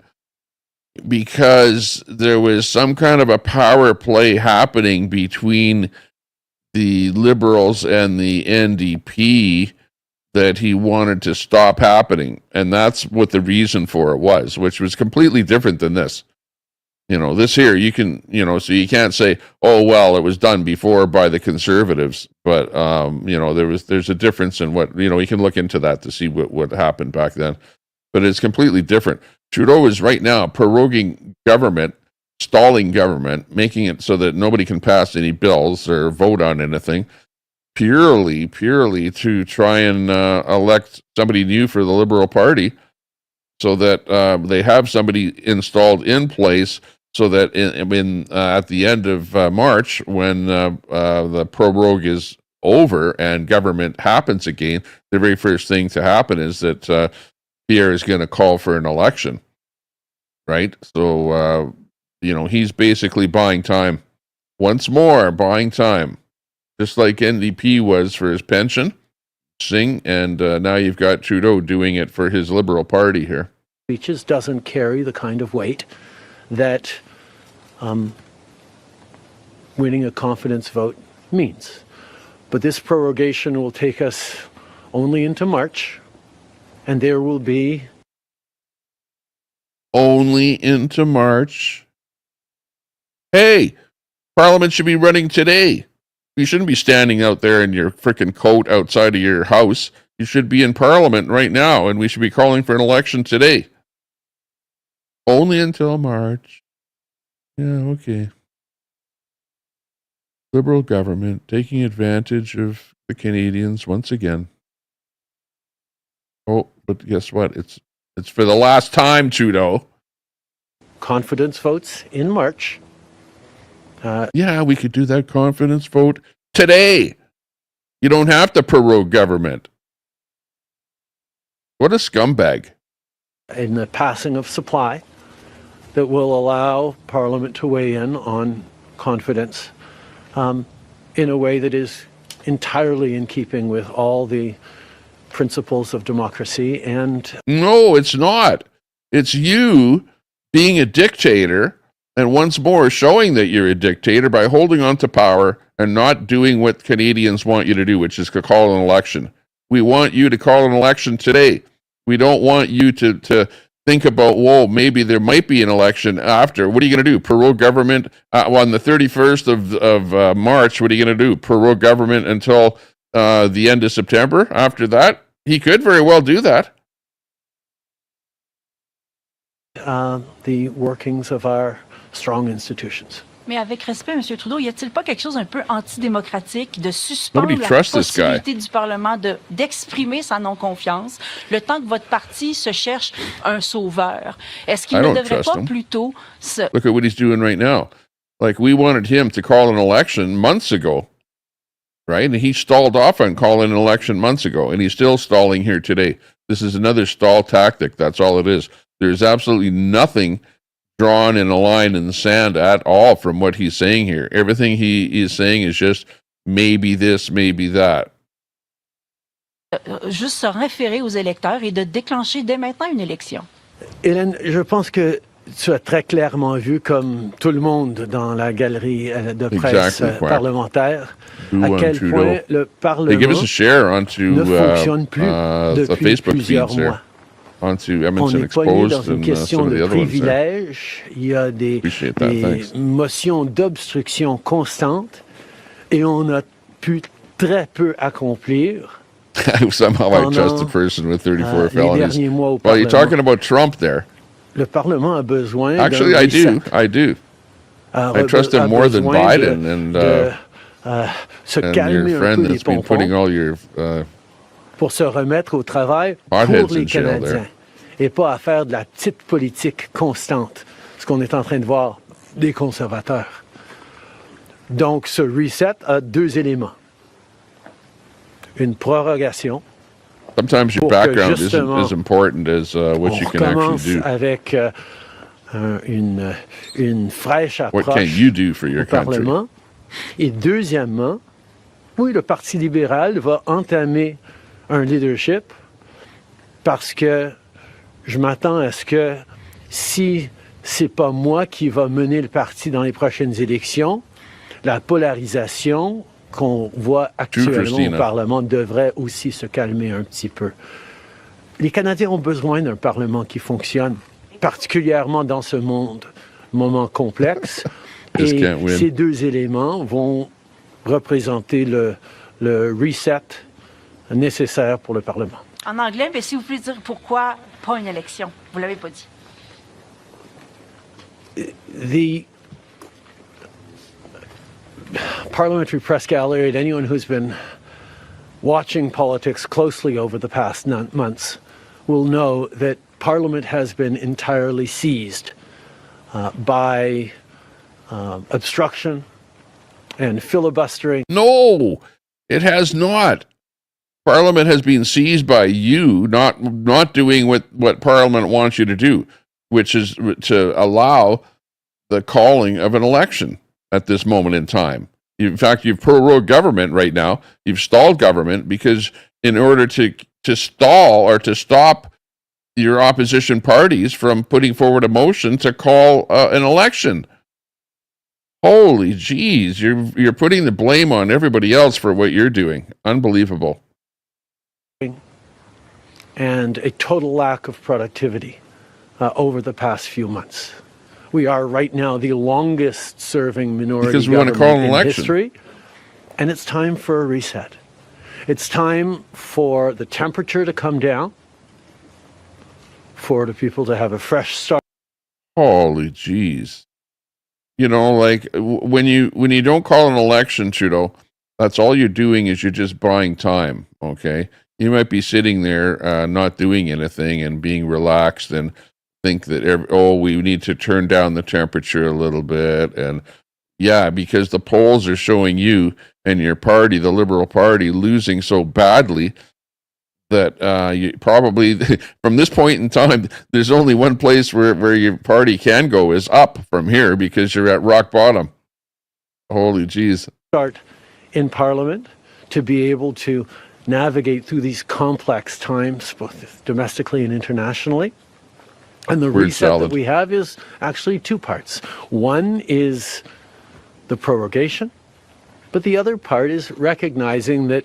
because there was some kind of a power play happening between the Liberals and the NDP that he wanted to stop happening. And that's what the reason for it was, which was completely different than this. This here, you can, so you can't say, oh, well, it was done before by the Conservatives. But, there's a difference in what, you can look into that to see what happened back then. But it's completely different. Trudeau is right now proroguing government, stalling government, making it so that nobody can pass any bills or vote on anything, purely to try and elect somebody new for the Liberal Party, so that they have somebody installed in place, so that at the end of March, when the prorogue is over and government happens again, the very first thing to happen is that Pierre is going to call for an election, right? So, he's basically buying time. Once more, buying time. Just like NDP was for his pension, Singh, and now you've got Trudeau doing it for his Liberal Party here. Speeches doesn't carry the kind of weight that winning a confidence vote means. But this prorogation will take us only into March, and there will be... Only into March? Hey, Parliament should be running today. You shouldn't be standing out there in your frickin' coat outside of your house. You should be in Parliament right now, and we should be calling for an election today. Only until March. Yeah, okay. Liberal government taking advantage of the Canadians once again. Oh, but guess what? It's for the last time, Trudeau. confidence votes in March. Yeah, we could do that confidence vote today. You don't have to prorogue government. What a scumbag. In the passing of supply that will allow Parliament to weigh in on confidence in a way that is entirely in keeping with all the principles of democracy. And no, it's not. It's you being a dictator, and once more showing that you're a dictator by holding on to power and not doing what Canadians want you to do, which is to call an election. We want you to call an election today. We don't want you to think about, whoa, maybe there might be an election after. What are you going to do? Prorogue government on the 31st of March? What are you going to do? Prorogue government until the end of September? After that? He could very well do that. the workings of our strong institutions. Mais avec respect, M. Trudeau, y a-t-il pas quelque chose un peu antidémocratique de suspendre Nobody la trusts this guy. possibilité du Parlement d'exprimer sa non-confiance le temps que votre parti se cherche un sauveur? Est-ce qu'il I ne don't devrait trust pas him. plutôt se... Look at what he's doing right now. Like, we wanted him to call an election months ago, right? And he stalled off on calling an election months ago, and he's still stalling here today. This is another stall tactic. That's all it is. There's absolutely nothing drawn in a line in the sand at all from what he's saying here. Everything he is saying is just maybe this, maybe that. juste se référer aux électeurs et de déclencher dès maintenant une élection. Hélène, je pense que tu as très clairement vu, comme tout le monde dans la galerie de presse Exactly, parlementaire, Who à on quel Trudeau. point le They give us Parlement a share onto ne fonctionne plus the depuis Facebook plusieurs feeds there, mois. onto On Edmonton est pogné dans Exposed une and question some of de the other ones there. privilèges. Il y a des Appreciate that, thanks. motions d'obstruction constantes et on a pu très peu accomplir Somehow I trust a pendant person with 34 les felonies. derniers mois au Well, you're Parlement. talking about Trump there. Le Parlement a besoin Actually, d'un I do. reset. I do. I A trust him a more than besoin Biden se and calmer your un friend peu les that's been pompons putting all your pour se remettre au travail Hotheads pour les in jail Canadiens there. et pas à faire de la petite politique constante, ce qu'on est en train de voir des conservateurs. Donc, ce reset a deux éléments. Une prorogation. Sometimes your Pour que background isn't justement, as important as what On you can actually recommence do. avec une fraîche What can approche you do for your au country? Parlement. Et deuxièmement, oui, le Parti libéral va entamer un leadership parce que je m'attends à ce que si c'est pas moi qui va mener le parti dans les prochaines élections, la polarisation qu'on voit actuellement Christina. au Parlement devrait aussi se calmer un petit peu. Les Canadiens ont besoin d'un Parlement qui fonctionne, particulièrement dans ce moment complexe. Just Et can't win. ces deux éléments vont représenter le reset nécessaire pour le Parlement. En anglais, mais si vous pouvez dire pourquoi pas une élection, vous l'avez pas dit. the parliamentary press gallery and anyone who's been watching politics closely over the past months will know that Parliament has been entirely seized by obstruction and filibustering. No, it has not. Parliament has been seized by you not doing what Parliament wants you to do, which is to allow the calling of an election at this moment in time. In fact, you've prorogued government right now. You've stalled government because in order to stall or to stop your opposition parties from putting forward a motion to call an election. Holy jeez, you're putting the blame on everybody else for what you're doing. Unbelievable. And a total lack of productivity over the past few months. We are right now the longest serving minority because we want to call an election. History, and it's time for a reset. It's time for the temperature to come down, for the people to have a fresh start. Holy jeez. You know, like when you don't call an election, Trudeau, that's all you're doing is you're just buying time, okay? You might be sitting there not doing anything and being relaxed and think that, we need to turn down the temperature a little bit. And yeah, because the polls are showing you and your party, the Liberal Party, losing so badly that you probably, from this point in time, there's only one place where your party can go is up from here because you're at rock bottom. Holy jeez. Start in Parliament to be able to navigate through these complex times, both domestically and internationally. And the reset that we have is actually two parts. One is the prorogation, but the other part is recognizing that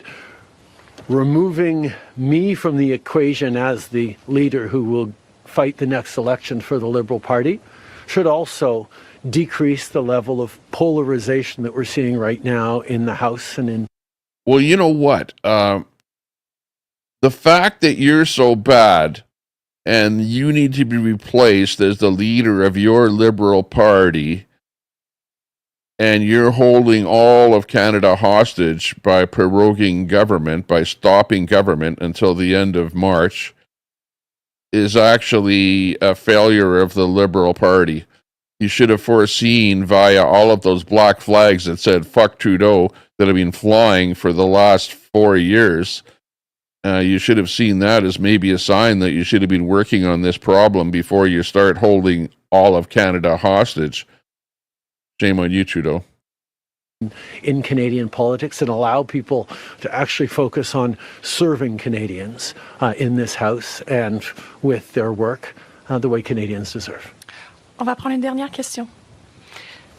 removing me from the equation as the leader who will fight the next election for the Liberal Party should also decrease the level of polarization that we're seeing right now in the House and in... Well, you know what? The fact that you're so bad and you need to be replaced as the leader of your Liberal Party and you're holding all of Canada hostage by proroguing government, by stopping government until the end of March, is actually a failure of the Liberal Party. You should have foreseen via all of those black flags that said fuck Trudeau that have been flying for the last 4 years. You should have seen that as maybe a sign that you should have been working on this problem before you start holding all of Canada hostage. Shame on you, Trudeau. In Canadian politics and allow people to actually focus on serving Canadians in this House and with their work the way Canadians deserve. On va prendre une dernière question.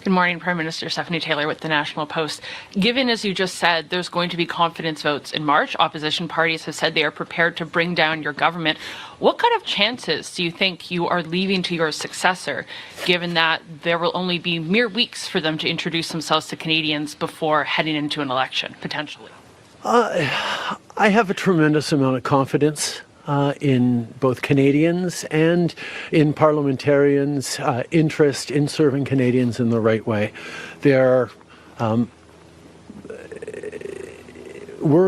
Good morning, Prime Minister. Stephanie Taylor with the National Post. Given, as you just said, there's going to be confidence votes in March, opposition parties have said they are prepared to bring down your government. What kind of chances do you think you are leaving to your successor, given that there will only be mere weeks for them to introduce themselves to Canadians before heading into an election, potentially? I have a tremendous amount of confidence in both Canadians and in parliamentarians' interest in serving Canadians in the right way. We're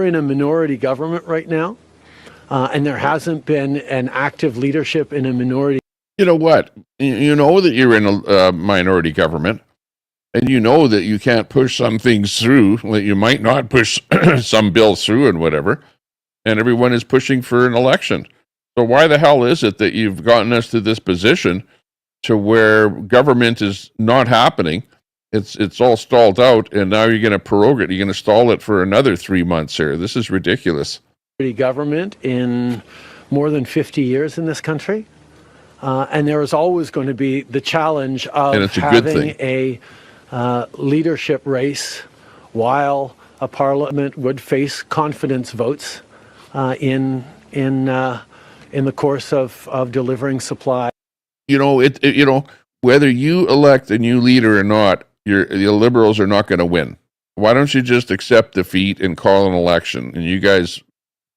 in a minority government right now, and there hasn't been an active leadership in a minority. You know what? You know that you're in a minority government, and you know that you can't push some things through, that you might not push some bills through and whatever. And everyone is pushing for an election. So why the hell is it that you've gotten us to this position to where government is not happening? It's all stalled out, and now you're going to prorogue it. You're going to stall it for another 3 months here. This is ridiculous. Government in more than 50 years in this country, and there is always going to be the challenge of having a leadership race while a parliament would face confidence votes in the course of delivering supply. You know, whether you elect a new leader or not, the Liberals are not going to win. Why don't you just accept defeat and call an election? And you guys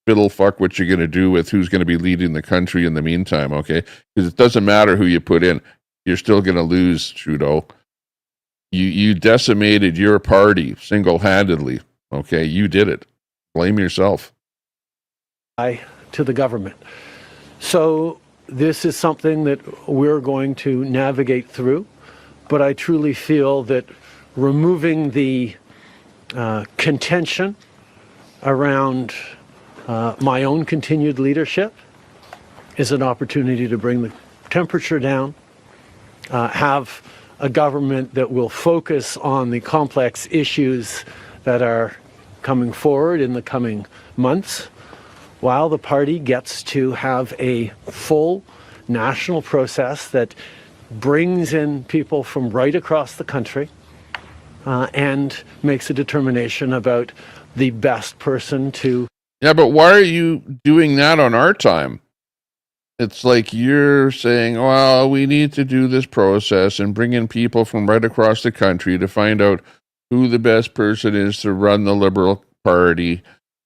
fiddle fuck what you're going to do with who's going to be leading the country in the meantime, okay? Because it doesn't matter who you put in. you're still going to lose, Trudeau. You decimated your party single-handedly. Okay, you did it. Blame yourself. To the government. So this is something that we're going to navigate through, but I truly feel that removing the contention around my own continued leadership is an opportunity to bring the temperature down, have a government that will focus on the complex issues that are coming forward in the coming months, while the party gets to have a full national process that brings in people from right across the country and makes a determination about the best person to... Yeah, but why are you doing that on our time? It's like you're saying, well, we need to do this process and bring in people from right across the country to find out who the best person is to run the Liberal Party.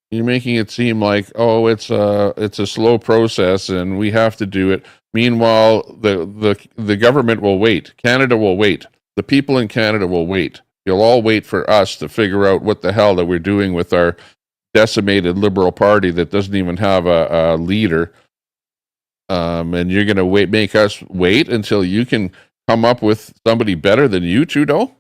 You're making it seem like, oh, it's a slow process and we have to do it. Meanwhile, the government will wait. Canada will wait. The people in Canada will wait. You'll all wait for us to figure out what the hell that we're doing with our decimated Liberal Party that doesn't even have a leader. And you're going to make us wait until you can come up with somebody better than you, Trudeau?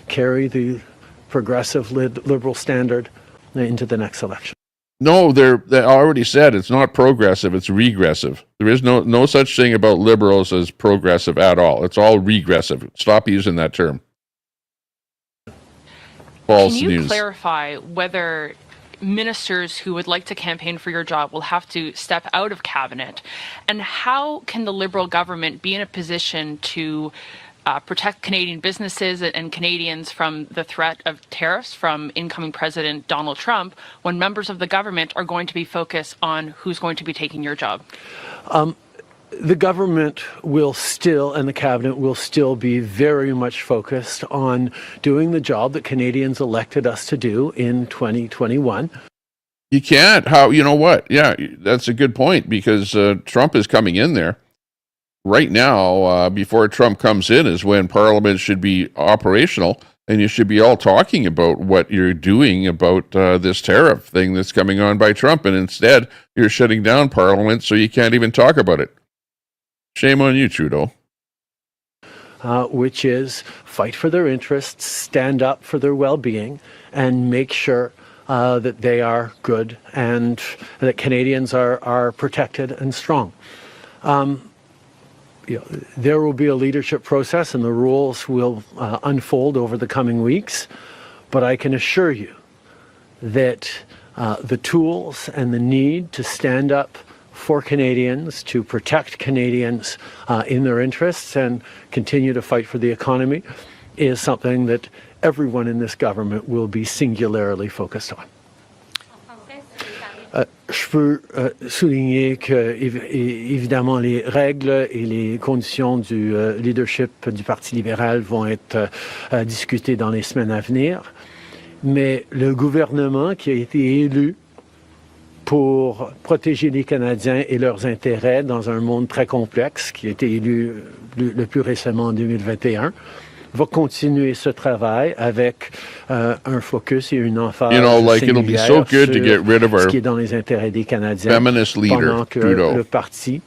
Carry the progressive Liberal standard into the next election. No, they already said it's not progressive, it's regressive. There is no such thing about Liberals as progressive at all. It's all regressive. Stop using that term. False news. Can you news. clarify whether ministers who would like to campaign for your job will have to step out of cabinet? And how can the Liberal government be in a position to protect Canadian businesses and Canadians from the threat of tariffs from incoming President Donald Trump when members of the government are going to be focused on who's going to be taking your job? The government will still, and the cabinet will still be very much focused on doing the job that Canadians elected us to do in 2021. You can't. How? You know what? Yeah, that's a good point because Trump is coming in there. Right now, before Trump comes in is when Parliament should be operational and you should be all talking about what you're doing about this tariff thing that's coming on by Trump. And instead, you're shutting down Parliament so you can't even talk about it. Shame on you, Trudeau. Which is fight for their interests, stand up for their well-being, and make sure that they are good and that Canadians are protected and strong. There will be a leadership process and the rules will unfold over the coming weeks, but I can assure you that the tools and the need to stand up for Canadians, to protect Canadians in their interests and continue to fight for the economy is something that everyone in this government will be singularly focused on. Je peux souligner que, évidemment, les règles et les conditions du leadership du Parti libéral vont être discutées dans les semaines à venir, mais le gouvernement qui a été élu pour protéger les Canadiens et leurs intérêts dans un monde très complexe, qui a été élu le plus récemment en 2021, va continuer ce travail avec un focus et une emphase it'll be so good to get rid of ce our qui est dans les intérêts des Canadiens feminist leader, pendant que Trudeau. le parti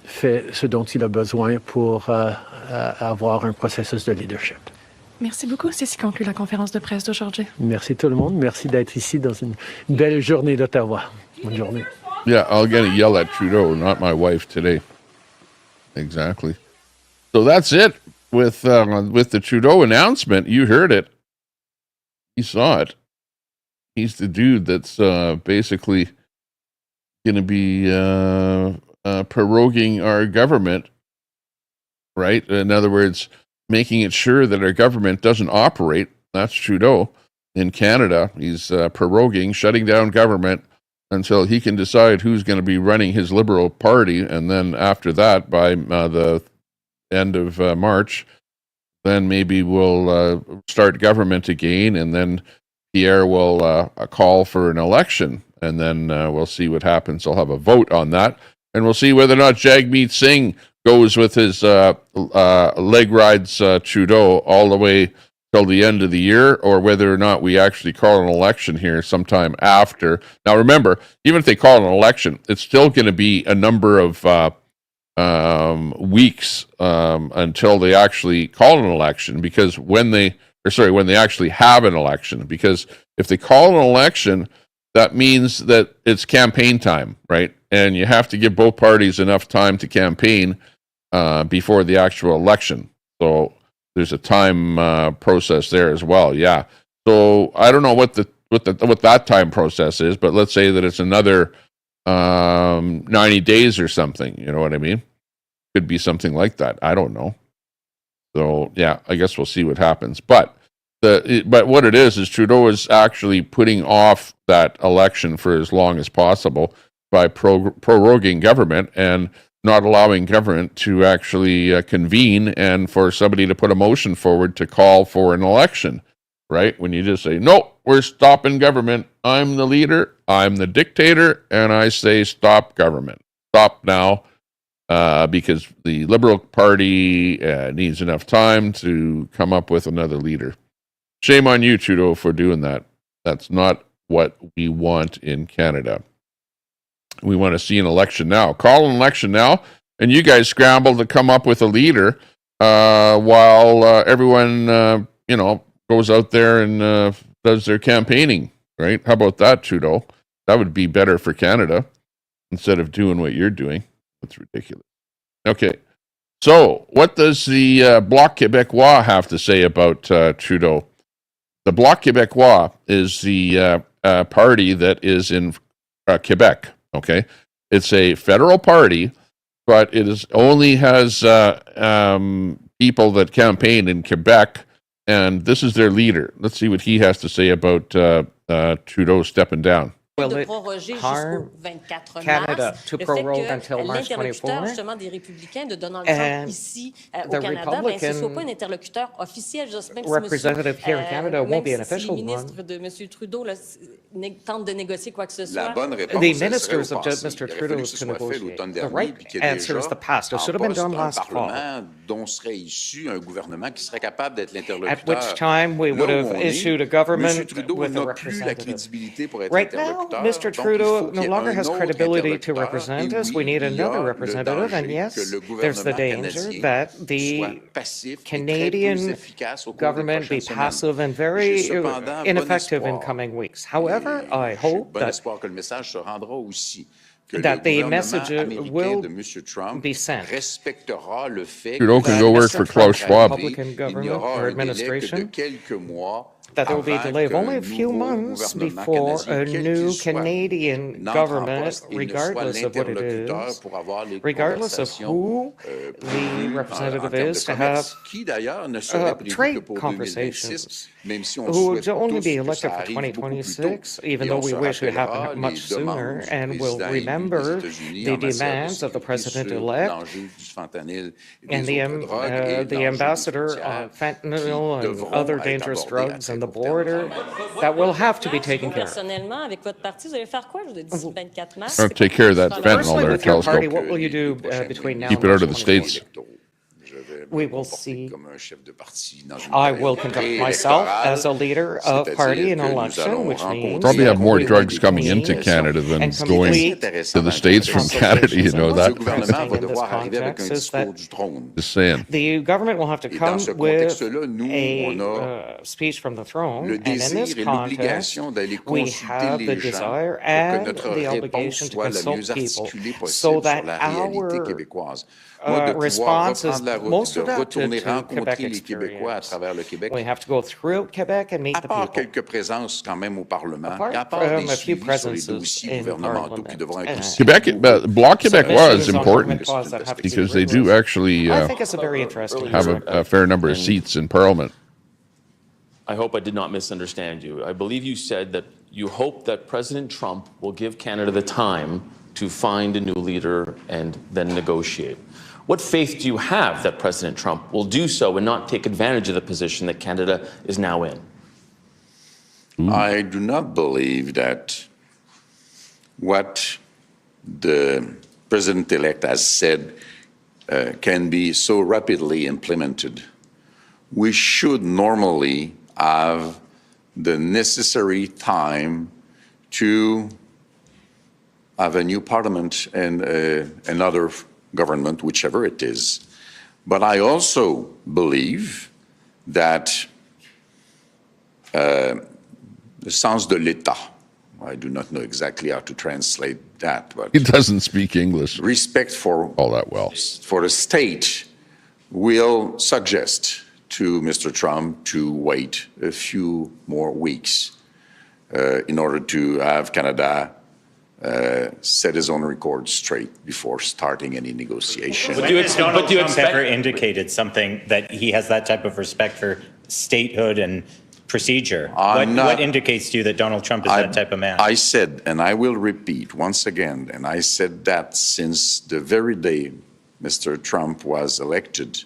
fait ce dont il a besoin pour avoir un processus de leadership. Merci beaucoup. Ceci conclut la conférence de presse d'aujourd'hui. Merci tout le monde. Merci d'être ici dans une belle journée d'Ottawa. Bonne journée. Yeah, I'll get to yell at Trudeau, not my wife today. Exactly. So that's it with the Trudeau announcement. You heard it. You saw it. He's the dude that's basically going to be proroguing our government, right? In other words, making it sure that our government doesn't operate. That's Trudeau. In Canada, he's proroguing, shutting down government until he can decide who's going to be running his Liberal Party. And then after that, by the end of March, then maybe we'll start government again. And then Pierre will call for an election. And then we'll see what happens. I'll have a vote on that. And we'll see whether or not Jagmeet Singh goes with his leg rides Trudeau all the way till the end of the year, or whether or not we actually call an election here sometime after. Now, remember, even if they call an election, it's still going to be a number of weeks until they actually call an election, because when they actually have an election, because if they call an election, that means that it's campaign time, right? And you have to give both parties enough time to campaign before the actual election. So there's a time process there as well. Yeah. So I don't know what that time process is, but let's say that it's another 90 days or something. You know what I mean? Could be something like that. I don't know. So yeah, I guess we'll see what happens. But what it is Trudeau is actually putting off that election for as long as possible by proroguing government and not allowing government to actually convene, and for somebody to put a motion forward to call for an election, right? When you just say, no, we're stopping government. I'm the leader. I'm the dictator. And I say, stop government. Stop now, because the Liberal Party needs enough time to come up with another leader. Shame on you, Trudeau, for doing that. That's not what we want in Canada. We want to see an election now. Call an election now, and you guys scramble to come up with a leader while everyone, goes out there and does their campaigning, right? How about that, Trudeau? That would be better for Canada instead of doing what you're doing. That's ridiculous. Okay, so what does the Bloc Québécois have to say about Trudeau? The Bloc Québécois is the party that is in Quebec. Okay, it's a federal party, but it only has people that campaign in Quebec, and this is their leader. Let's see what he has to say about Trudeau stepping down. Will it harm Canada to prorogue until March 24? And the Republican representative here in Canada won't be an official one. The ministers of Mr. Trudeau to negotiate. The right answer is the past. It should have been done last fall. At which time we would have issued a government with a representative. Right now, Mr. Trudeau no longer has credibility to represent us. We need another representative, and yes, there's the danger that the Canadian government be passive and very ineffective in coming weeks. However, I hope that the message will be sent. Trudeau can go work for Klaus Schwab. Republican government or administration, that there will be a delay of only a few months before a new Canadian government, regardless of what it is, regardless of who the representative is, to have trade conversations, who would only be elected for 2026, even though we wish it happened much sooner, and will remember the demands of the president-elect and the ambassador of fentanyl and other dangerous drugs and the border that will have to be taken care of. I'll take care of that fentanyl there, Telescope. What will you do between now Keep it out of the States. We will see. I will conduct myself as a leader of party in an election, which means probably have more drugs coming into Canada than going to the States from Canada. You know that. Just saying. The government will have to come with a speech from the throne, and in this context, we have the desire and the obligation to consult people so that our response is most adapted to Quebec experience. We have to go throughout Quebec and meet the people. Apart from a few presences in Parliament. Quebec, Bloc Québécois is important because they do actually I think it's a very interesting have a fair number of seats in Parliament. I hope I did not misunderstand you. I believe you said that you hope that President Trump will give Canada the time to find a new leader and then negotiate. What faith do you have that President Trump will do so and not take advantage of the position that Canada is now in? I do not believe that what the president-elect has said can be so rapidly implemented, we should normally have the necessary time to have a new parliament and another government, whichever it is. But I also believe that the sens de l'État, I do not know exactly how to translate that, but He doesn't speak English respect for all that well. for the state will suggest to Mr. Trump to wait a few more weeks in order to have Canada set his own record straight before starting any negotiation. But Donald Trump ever indicated something that he has that type of respect for statehood and procedure? What indicates to you that Donald Trump is that type of man? I said, and I will repeat once again, and I said that since the very day Mr. Trump was elected,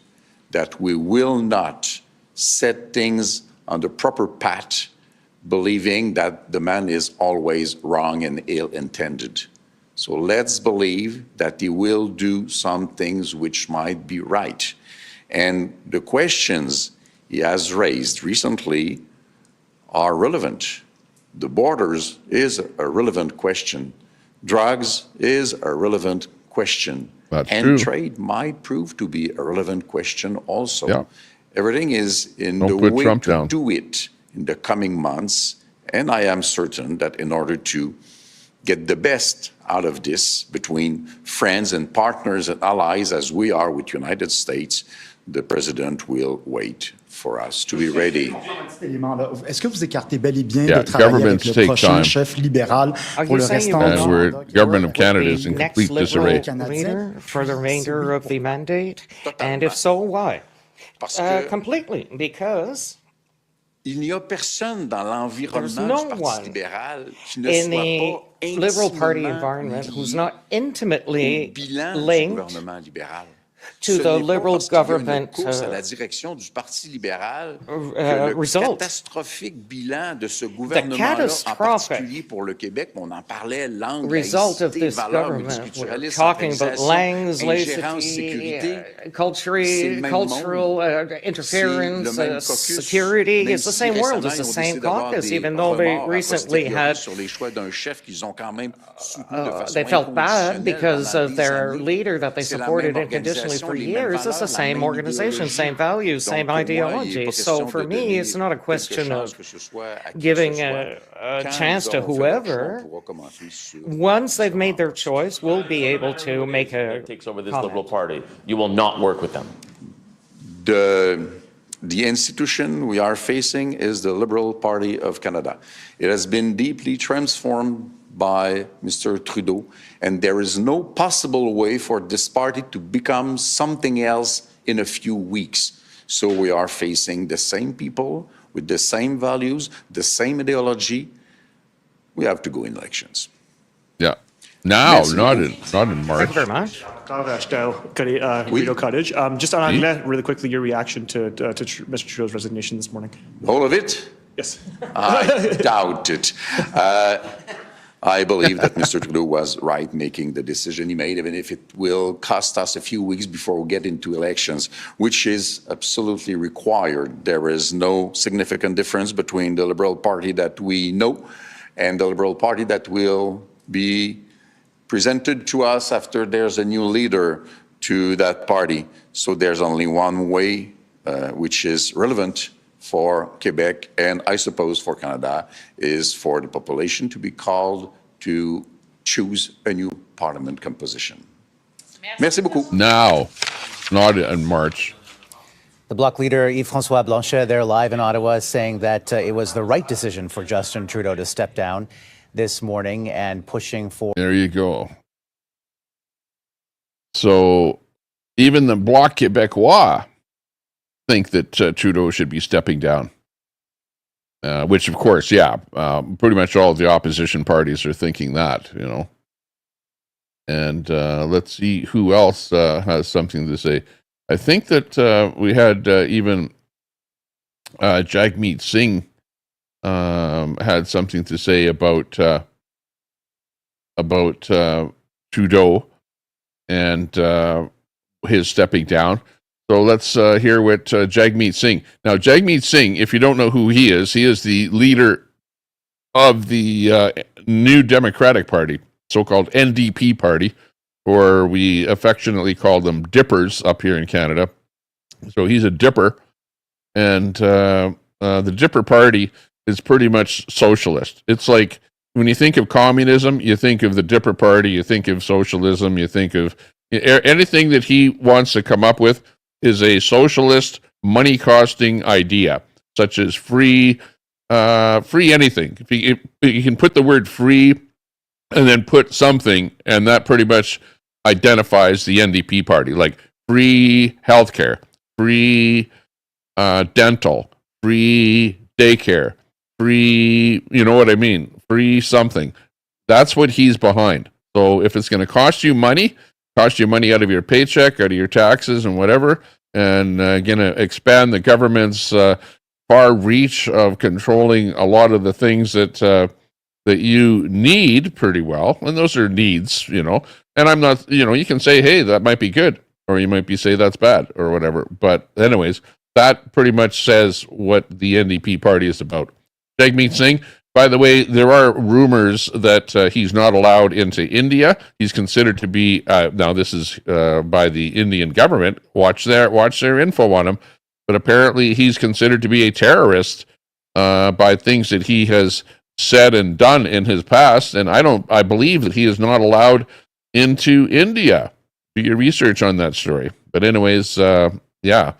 that we will not set things on the proper path, believing that the man is always wrong and ill-intended. So let's believe that he will do some things which might be right. And the questions he has raised recently are relevant. The borders is a relevant question. Drugs is a relevant question. That's and true. trade might prove to be a relevant question also. Yeah. Everything is in Don't the put way Trump to down. do it in the coming months. And I am certain that in order to get the best out of this between friends and partners and allies as we are with United States, the president will wait for us to be ready. Est-ce que vous écartez bel et bien Yeah, de travailler avec governments le take prochain time. chef libéral Are pour you le saying you restant will du And not we're, mandat? government of Canada is the in next complete disarray. Liberal leader for the remainder of the mandate? And if so, why? Parce que Completely, because il n'y a personne dans l'environnement no du Parti one libéral qui ne in soit the pas Liberal Party intimement environment who's lié not au intimately bilan du linked gouvernement libéral. to Ce the n'est pas Liberal parce qu'il y a une government course à la direction du Parti libéral que le result. catastrophique bilan de ce gouvernement-là, en catastrophic particulier pour le Québec, on en parlait, langue, result of laïcité, this valeurs, government. We're multiculturalisme, talking about centralisation, language, ingérence, laicity, sécurité. C'est cultural le même monde. interference, C'est le même caucus. security. Même It's the si same world. récemment, It's the ils ont same décidé d'avoir caucus, des even though they remords a recently posteriori had sur les choix d'un chef qu'ils ont quand même soutenu de façon they felt bad inconditionnelle because pendant of des their années. leader that they C'est la supported même unconditionally for organisation, les mêmes years. It's the valeurs, la same même organization, idéologie. same values, Donc, same pour moi, il est ideology. pas So question for de me, donner it's not a quelque question chance of que ce soit à qui que giving ce soit. a Quand chance ils to auront fait leur choix, whoever. on pourra commencer sur- Once they've made their choice, we'll be able to make a Takes over this comment. Liberal Party. You will not work with them. The institution we are facing is the Liberal Party of Canada. It has been deeply transformed by Mr. Trudeau, and there is no possible way for this party to become something else in a few weeks. So we are facing the same people with the same values, the same ideology. We have to go in elections. Yeah. Now, Merci not beaucoup. in March. Thank you very much. Oui. Cottage. Just on anglais, really quickly, your reaction to Mr. Trudeau's resignation this morning. All of it? Yes. I doubt it. I believe that Mr. Trudeau was right making the decision he made, even if it will cost us a few weeks before we get into elections, which is absolutely required. There is no significant difference between the Liberal Party that we know and the Liberal Party that will be presented to us after there's a new leader to that party. So there's only one way, which is relevant for Quebec and I suppose for Canada, is for the population to be called to choose a new parliament composition. Merci beaucoup. Now, not in March. The Bloc leader, Yves-François Blanchet, there live in Ottawa, saying that it was the right decision for Justin Trudeau to step down this morning and pushing for. There you go. So even the Bloc Québécois think that Trudeau should be stepping down. Which, of course, yeah, pretty much all of the opposition parties are thinking that, you know. And let's see who else has something to say. I think that we had even Jagmeet Singh had something to say about Trudeau, and his stepping down. So let's hear what Jagmeet Singh. Now, Jagmeet Singh, if you don't know who he is the leader of the New Democratic Party, so-called NDP party, or we affectionately call them dippers up here in Canada. So he's a dipper, and the Dipper Party is pretty much socialist. It's like when you think of communism, you think of the Dipper Party, you think of socialism, you think of anything that he wants to come up with is a socialist, money-costing idea, such as free anything. If you can put the word free and then put something, and that pretty much identifies the NDP party, like free healthcare, free dental, free daycare, free, you know what I mean, free something. That's what he's behind. So if it's going to cost you money out of your paycheck, out of your taxes and whatever, and going to expand the government's far reach of controlling a lot of the things that you need pretty well, and those are needs, and I'm not, you can say, hey, that might be good, or you might say that's bad, or whatever. But anyways, that pretty much says what the NDP party is about. Jagmeet Singh, by the way, there are rumors that he's not allowed into India. He's considered to be, now this is by the Indian government, watch their info on him, but apparently he's considered to be a terrorist by things that he has said and done in his past, and I believe that he is not allowed into India. Do your research on that story. But anyways, yeah,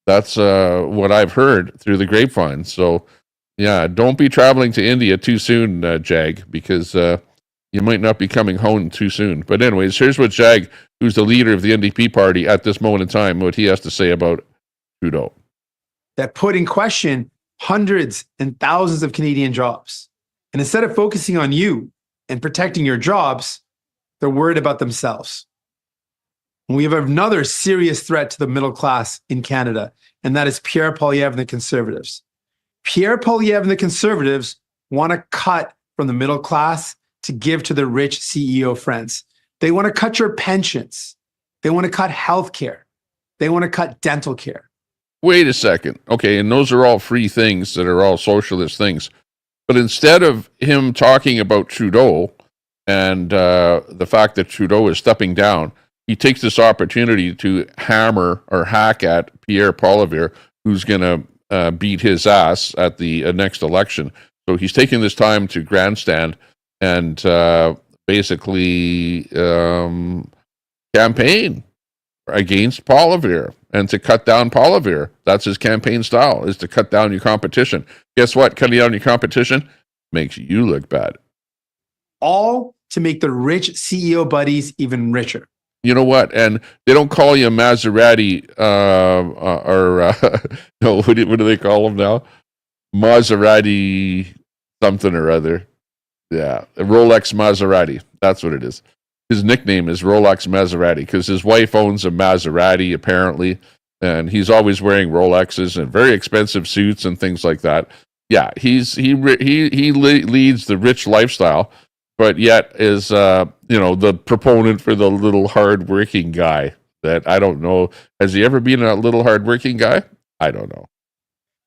that's what I've heard through the grapevine. So yeah, don't be traveling to India too soon, Jag, because you might not be coming home too soon. But anyways, here's what Jag, who's the leader of the NDP party at this moment in time, what he has to say about Trudeau. That put in question hundreds and thousands of Canadian jobs. And instead of focusing on you and protecting your jobs, they're worried about themselves. And we have another serious threat to the middle class in Canada, and that is Pierre Poilievre and the Conservatives. Pierre Poilievre and the Conservatives want to cut from the middle class to give to their rich CEO friends. They want to cut your pensions. They want to cut health care. They want to cut dental care. Wait a second. Okay, and those are all free things that are all socialist things. But instead of him talking about Trudeau and the fact that Trudeau is stepping down, he takes this opportunity to hammer or hack at Pierre Poilievre, who's going to beat his ass at the next election. So he's taking this time to grandstand and basically campaign against Poilievre and to cut down Poilievre. That's his campaign style, is to cut down your competition. Guess what? Cutting down your competition makes you look bad. All to make the rich CEO buddies even richer. You know what? And they don't call you Maserati no, what do they call him now? Maserati something or other. Yeah, Rolex Maserati. That's what it is. His nickname is Rolex Maserati because his wife owns a Maserati apparently, and he's always wearing Rolexes and very expensive suits and things like that. Yeah, he leads the rich lifestyle, but yet is the proponent for the little hardworking guy. That I don't know. Has he ever been a little hardworking guy? I don't know.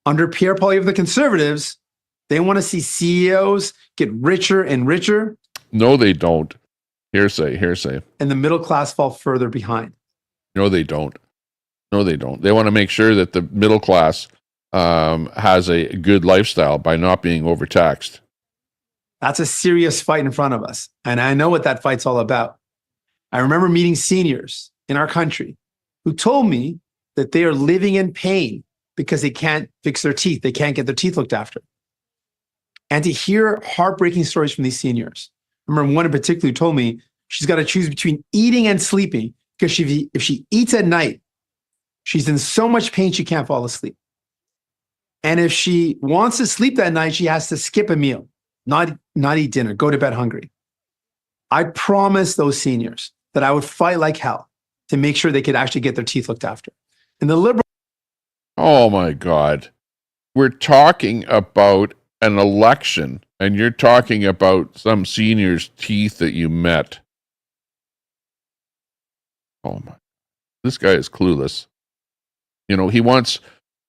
Under Pierre Poilievre of the Conservatives, they want to see CEOs get richer and richer. No, they don't. Hearsay. And the middle class fall further behind. No, they don't. They want to make sure that the middle class has a good lifestyle by not being overtaxed. That's a serious fight in front of us. And I know what that fight's all about. I remember meeting seniors in our country who told me that they are living in pain because they can't fix their teeth. They can't get their teeth looked after. And to hear heartbreaking stories from these seniors. I remember one in particular who told me she's got to choose between eating and sleeping because if she eats at night, she's in so much pain she can't fall asleep. And if she wants to sleep that night, she has to skip a meal, not eat dinner, go to bed hungry. I promised those seniors that I would fight like hell to make sure they could actually get their teeth looked after. And the Liberal... Oh my God. We're talking about an election and you're talking about some senior's teeth that you met. Oh my. This guy is clueless. You know, he wants,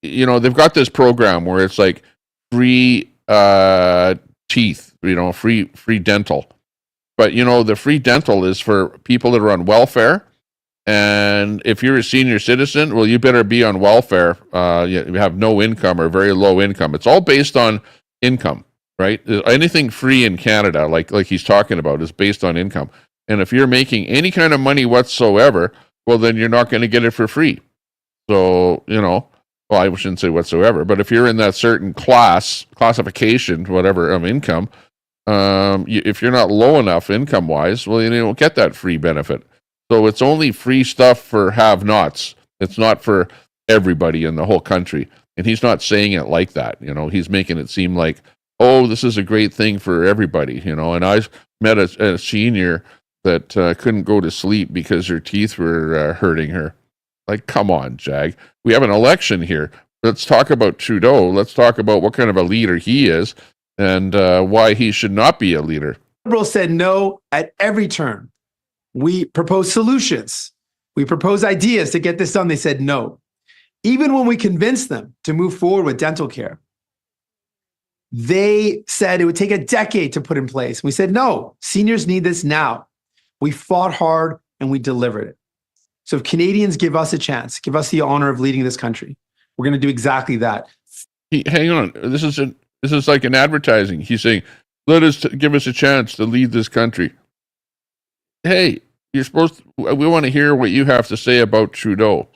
you know, they've got this program where it's like free teeth, you know, free dental. But, you know, the free dental is for people that are on welfare. And if you're a senior citizen, well, you better be on welfare. You have no income or very low income. It's all based on income, right? Anything free in Canada, like he's talking about, is based on income. And if you're making any kind of money whatsoever, well, then you're not going to get it for free. So, you know, well, I shouldn't say whatsoever, but if you're in that certain classification, whatever, of income, if you're not low enough income-wise, well, you don't get that free benefit. So it's only free stuff for have-nots. It's not for everybody in the whole country. And he's not saying it like that. You know, he's making it seem like, oh, this is a great thing for everybody. You know, and I met a senior that couldn't go to sleep because her teeth were hurting her. Like, come on, Jag. We have an election here. Let's talk about Trudeau. Let's talk about what kind of a leader he is and why he should not be a leader. Liberals said no at every turn. We proposed solutions. We proposed ideas to get this done. They said no. Even when we convinced them to move forward with dental care, they said it would take a decade to put in place. We said, no, seniors need this now. We fought hard and we delivered it. So if Canadians give us a chance, give us the honor of leading this country, we're going to do exactly that. Hang on. This is like an advertising. He's saying, give us a chance to lead this country. Hey, we want to hear what you have to say about Trudeau,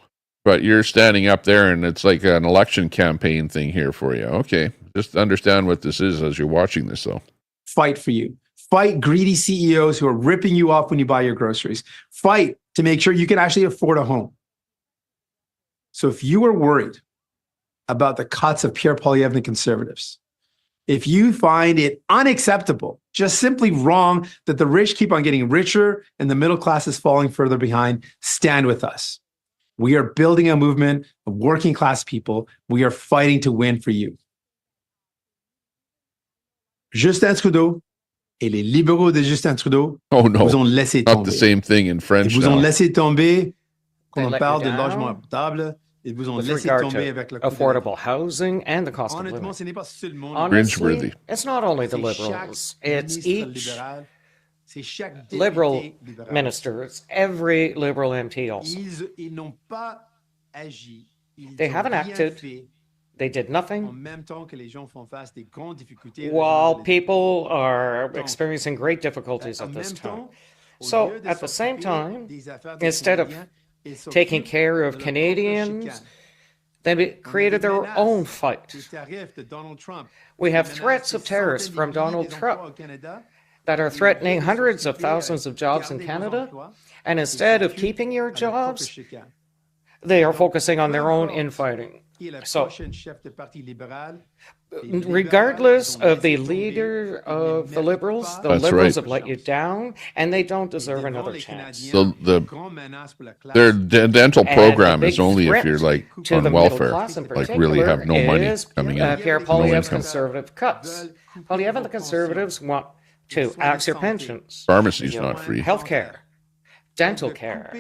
but you're standing up there and it's like an election campaign thing here for you. Okay. Just understand what this is as you're watching this, though. Fight for you. Fight greedy CEOs who are ripping you off when you buy your groceries. Fight to make sure you can actually afford a home. So if you are worried about the cuts of Pierre Poilievre and the Conservatives, if you find it unacceptable, just simply wrong that the rich keep on getting richer and the middle class is falling further behind, stand with us. We are building a movement of working class people. We are fighting to win for you. Justin Trudeau et les libéraux de Justin Trudeau vous ont laissé tomber. Not the same thing in French. Ils vous ont laissé tomber quand on let parle you de down logement abordable. Ils vous ont with laissé regard tomber to avec le coût de la vie. affordable housing and the cost of living. Honnêtement, ce n'est pas seulement Honestly, Cringeworthy. it's not only the c'est Liberals, chaque it's ministre each libéral, c'est chaque Liberal député libéral. minister, it's every Liberal MP also. Ils n'ont pas agi. Ils They ont haven't rien acted. fait They did en nothing même temps que les gens font face des grandes difficultés. while régionales. people are experiencing great difficulties En at this même time. temps, au So, lieu de at the same s'occuper time, des affaires des instead of Canadiens, ils s'occupent taking care of de leur propre Canadians, chicane. they created their menaces, own fight. des tarifs de Donald Trump, We have des threats menaces of de terrorists centaines from de milliers Donald d'emplois Trump au Canada. that are threatening hundreds of thousands of jobs in Gardez vos Canada. emplois, And ils instead of s'occupent keeping your à leur propre jobs, chicane. they are focusing on their own infighting. Qui est la So, prochaine chef de parti libéral? regardless of the leader of the Liberals That's Liberals right. have let you down, and they don't deserve another chance. So their dental And program the is big only if threat you're like to on the middle welfare, class in like really have no money is, coming in, Pierre no Poilievre's income. conservative cuts. Poilievre and the Conservatives want to axe your pensions, Pharmacy's not free. health care, dental care.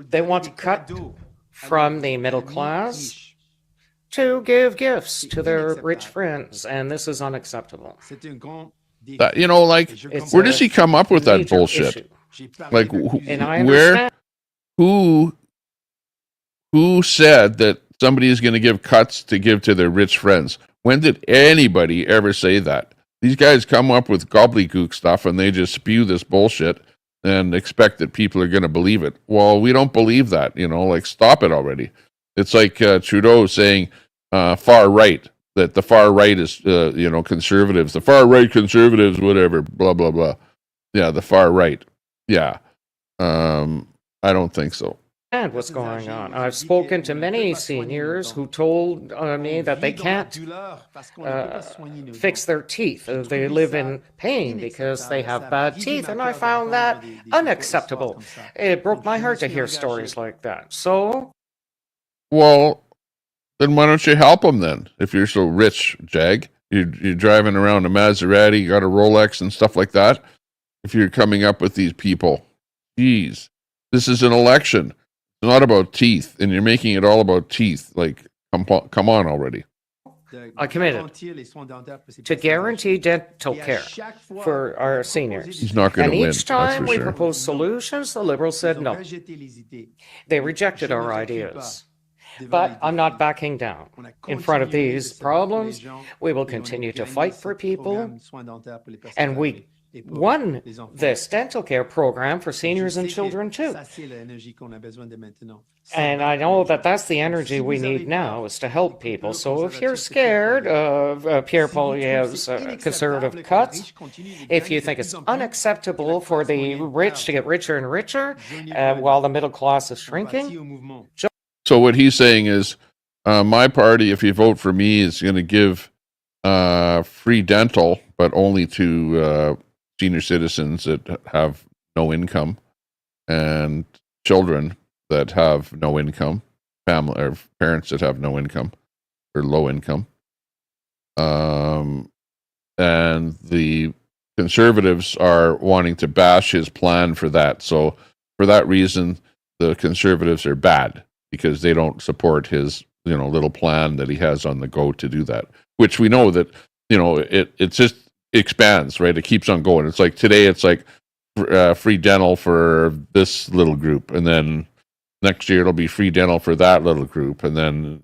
They want to cut from the middle class to give gifts to their rich friends, and this is unacceptable. You know, like, It's where does he come up with that major bullshit? issue. Like, And I where, understand. who said that somebody is going to give cuts to give to their rich friends? When did anybody ever say that? These guys come up with gobbledygook stuff and they just spew this bullshit and expect that people are going to believe it. Well, we don't believe that, you know, like, stop it already. It's like Trudeau saying far right, that the far right is, you know, conservatives, the far right conservatives, whatever, blah, blah, blah. Yeah, the far right. Yeah. I don't think so. And what's going on? I've spoken to many seniors who told me that they can't fix their teeth. They live in pain because they have bad teeth, and I found that unacceptable. It broke my heart to hear stories like that. So, Well, then why don't you help them then? If you're so rich, Jag, you're driving around a Maserati, you got a Rolex and stuff like that. If you're coming up with these people, geez, This is an election. It's not about teeth, and you're making it all about teeth. Like, come on already. I committed to guarantee dental care for our seniors. He's not going And to win. each time that's for we sure. proposed solutions, the Liberals said no. They rejected our ideas. But I'm not backing down. In front of these problems, we will continue to fight for people. And we won this dental care program for seniors and children too. And I know that that's the energy we need now, is to help people. So if you're scared of Pierre Poilievre's conservative cuts, if you think it's unacceptable for the rich to get richer and richer while the middle class is shrinking. So what he's saying is, my party, if you vote for me, is going to give free dental, but only to senior citizens that have no income and children that have no income, family or parents that have no income or low income. And the Conservatives are wanting to bash his plan for that. So for that reason, the Conservatives are bad because they don't support his, little plan that he has on the go to do that, which we know that, it just expands, right? It keeps on going. It's like today, it's like free dental for this little group. And then next year it'll be free dental for that little group. And then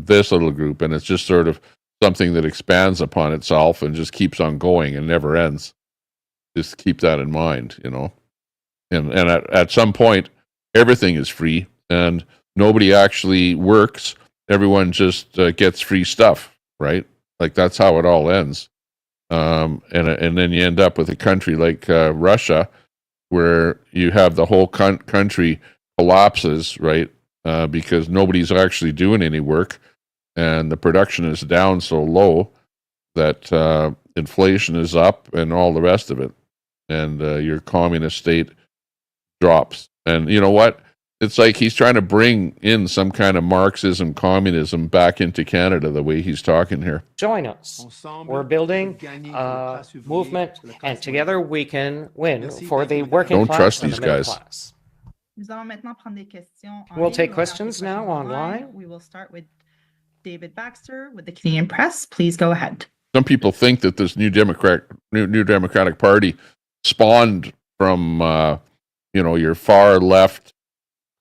this little group. And it's just sort of something that expands upon itself and just keeps on going and never ends. Just keep that in mind, and at some point, everything is free and nobody actually works. Everyone just gets free stuff, right? Like that's how it all ends. And then you end up with a country like Russia, where you have the whole country collapses, right? Because nobody's actually doing any work, and the production is down so low that inflation is up and all the rest of it, and your communist state drops. And you know what? It's like he's trying to bring in some kind of Marxism, communism back into Canada the way he's talking here. Join us. We're building a movement, and together we can win for the working Don't class trust and these the middle guys. class. We'll take questions now online. We will start with David Baxter with the Canadian Press. Please go ahead. Some people think that this new Democratic Party spawned from your far left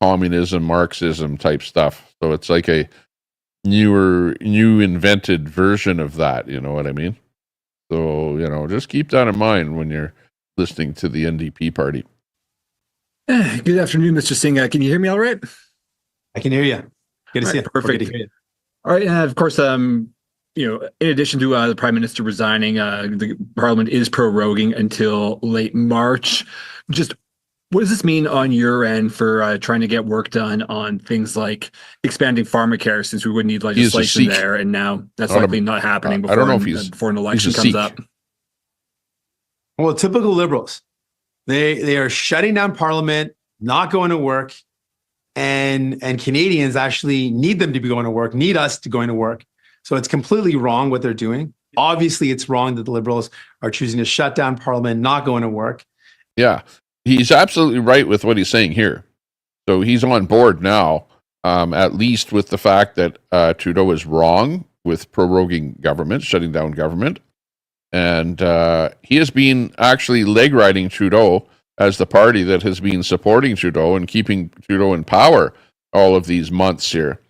communism, Marxism type stuff. So it's like a new invented version of that. You know what I mean? So, just keep that in mind when you're listening to the NDP party. Good afternoon, Mr. Singh. Can you hear me all right? I can hear you. Good to see you. Perfect. All right. And of course, in addition to the Prime Minister resigning, the Parliament is proroguing until late March. Just what does this mean on your end for trying to get work done on things like expanding pharmacare, since we would need legislation there, and now that's likely not happening before, I don't know if before an election comes up? Well, typical Liberals. They are shutting down Parliament, not going to work, and Canadians actually need them to be going to work, need us to going to work. So it's completely wrong what they're doing. Obviously, it's wrong that the Liberals are choosing to shut down Parliament, not going to work. Yeah, he's absolutely right with what he's saying here. So he's on board now, at least with the fact that Trudeau is wrong with proroguing government, shutting down government. And he has been actually leg riding Trudeau as the party that has been supporting Trudeau and keeping Trudeau in power all of these months here,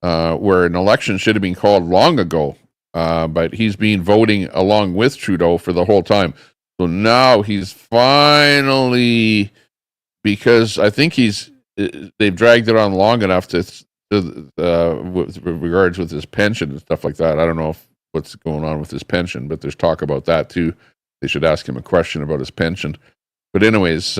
where an election should have been called long ago. But he's been voting along with Trudeau for the whole time. So now he's finally, because I think they've dragged it on long enough with regards with his pension and stuff like that. I don't know what's going on with his pension, but there's talk about that too. They should ask him a question about his pension. But anyways,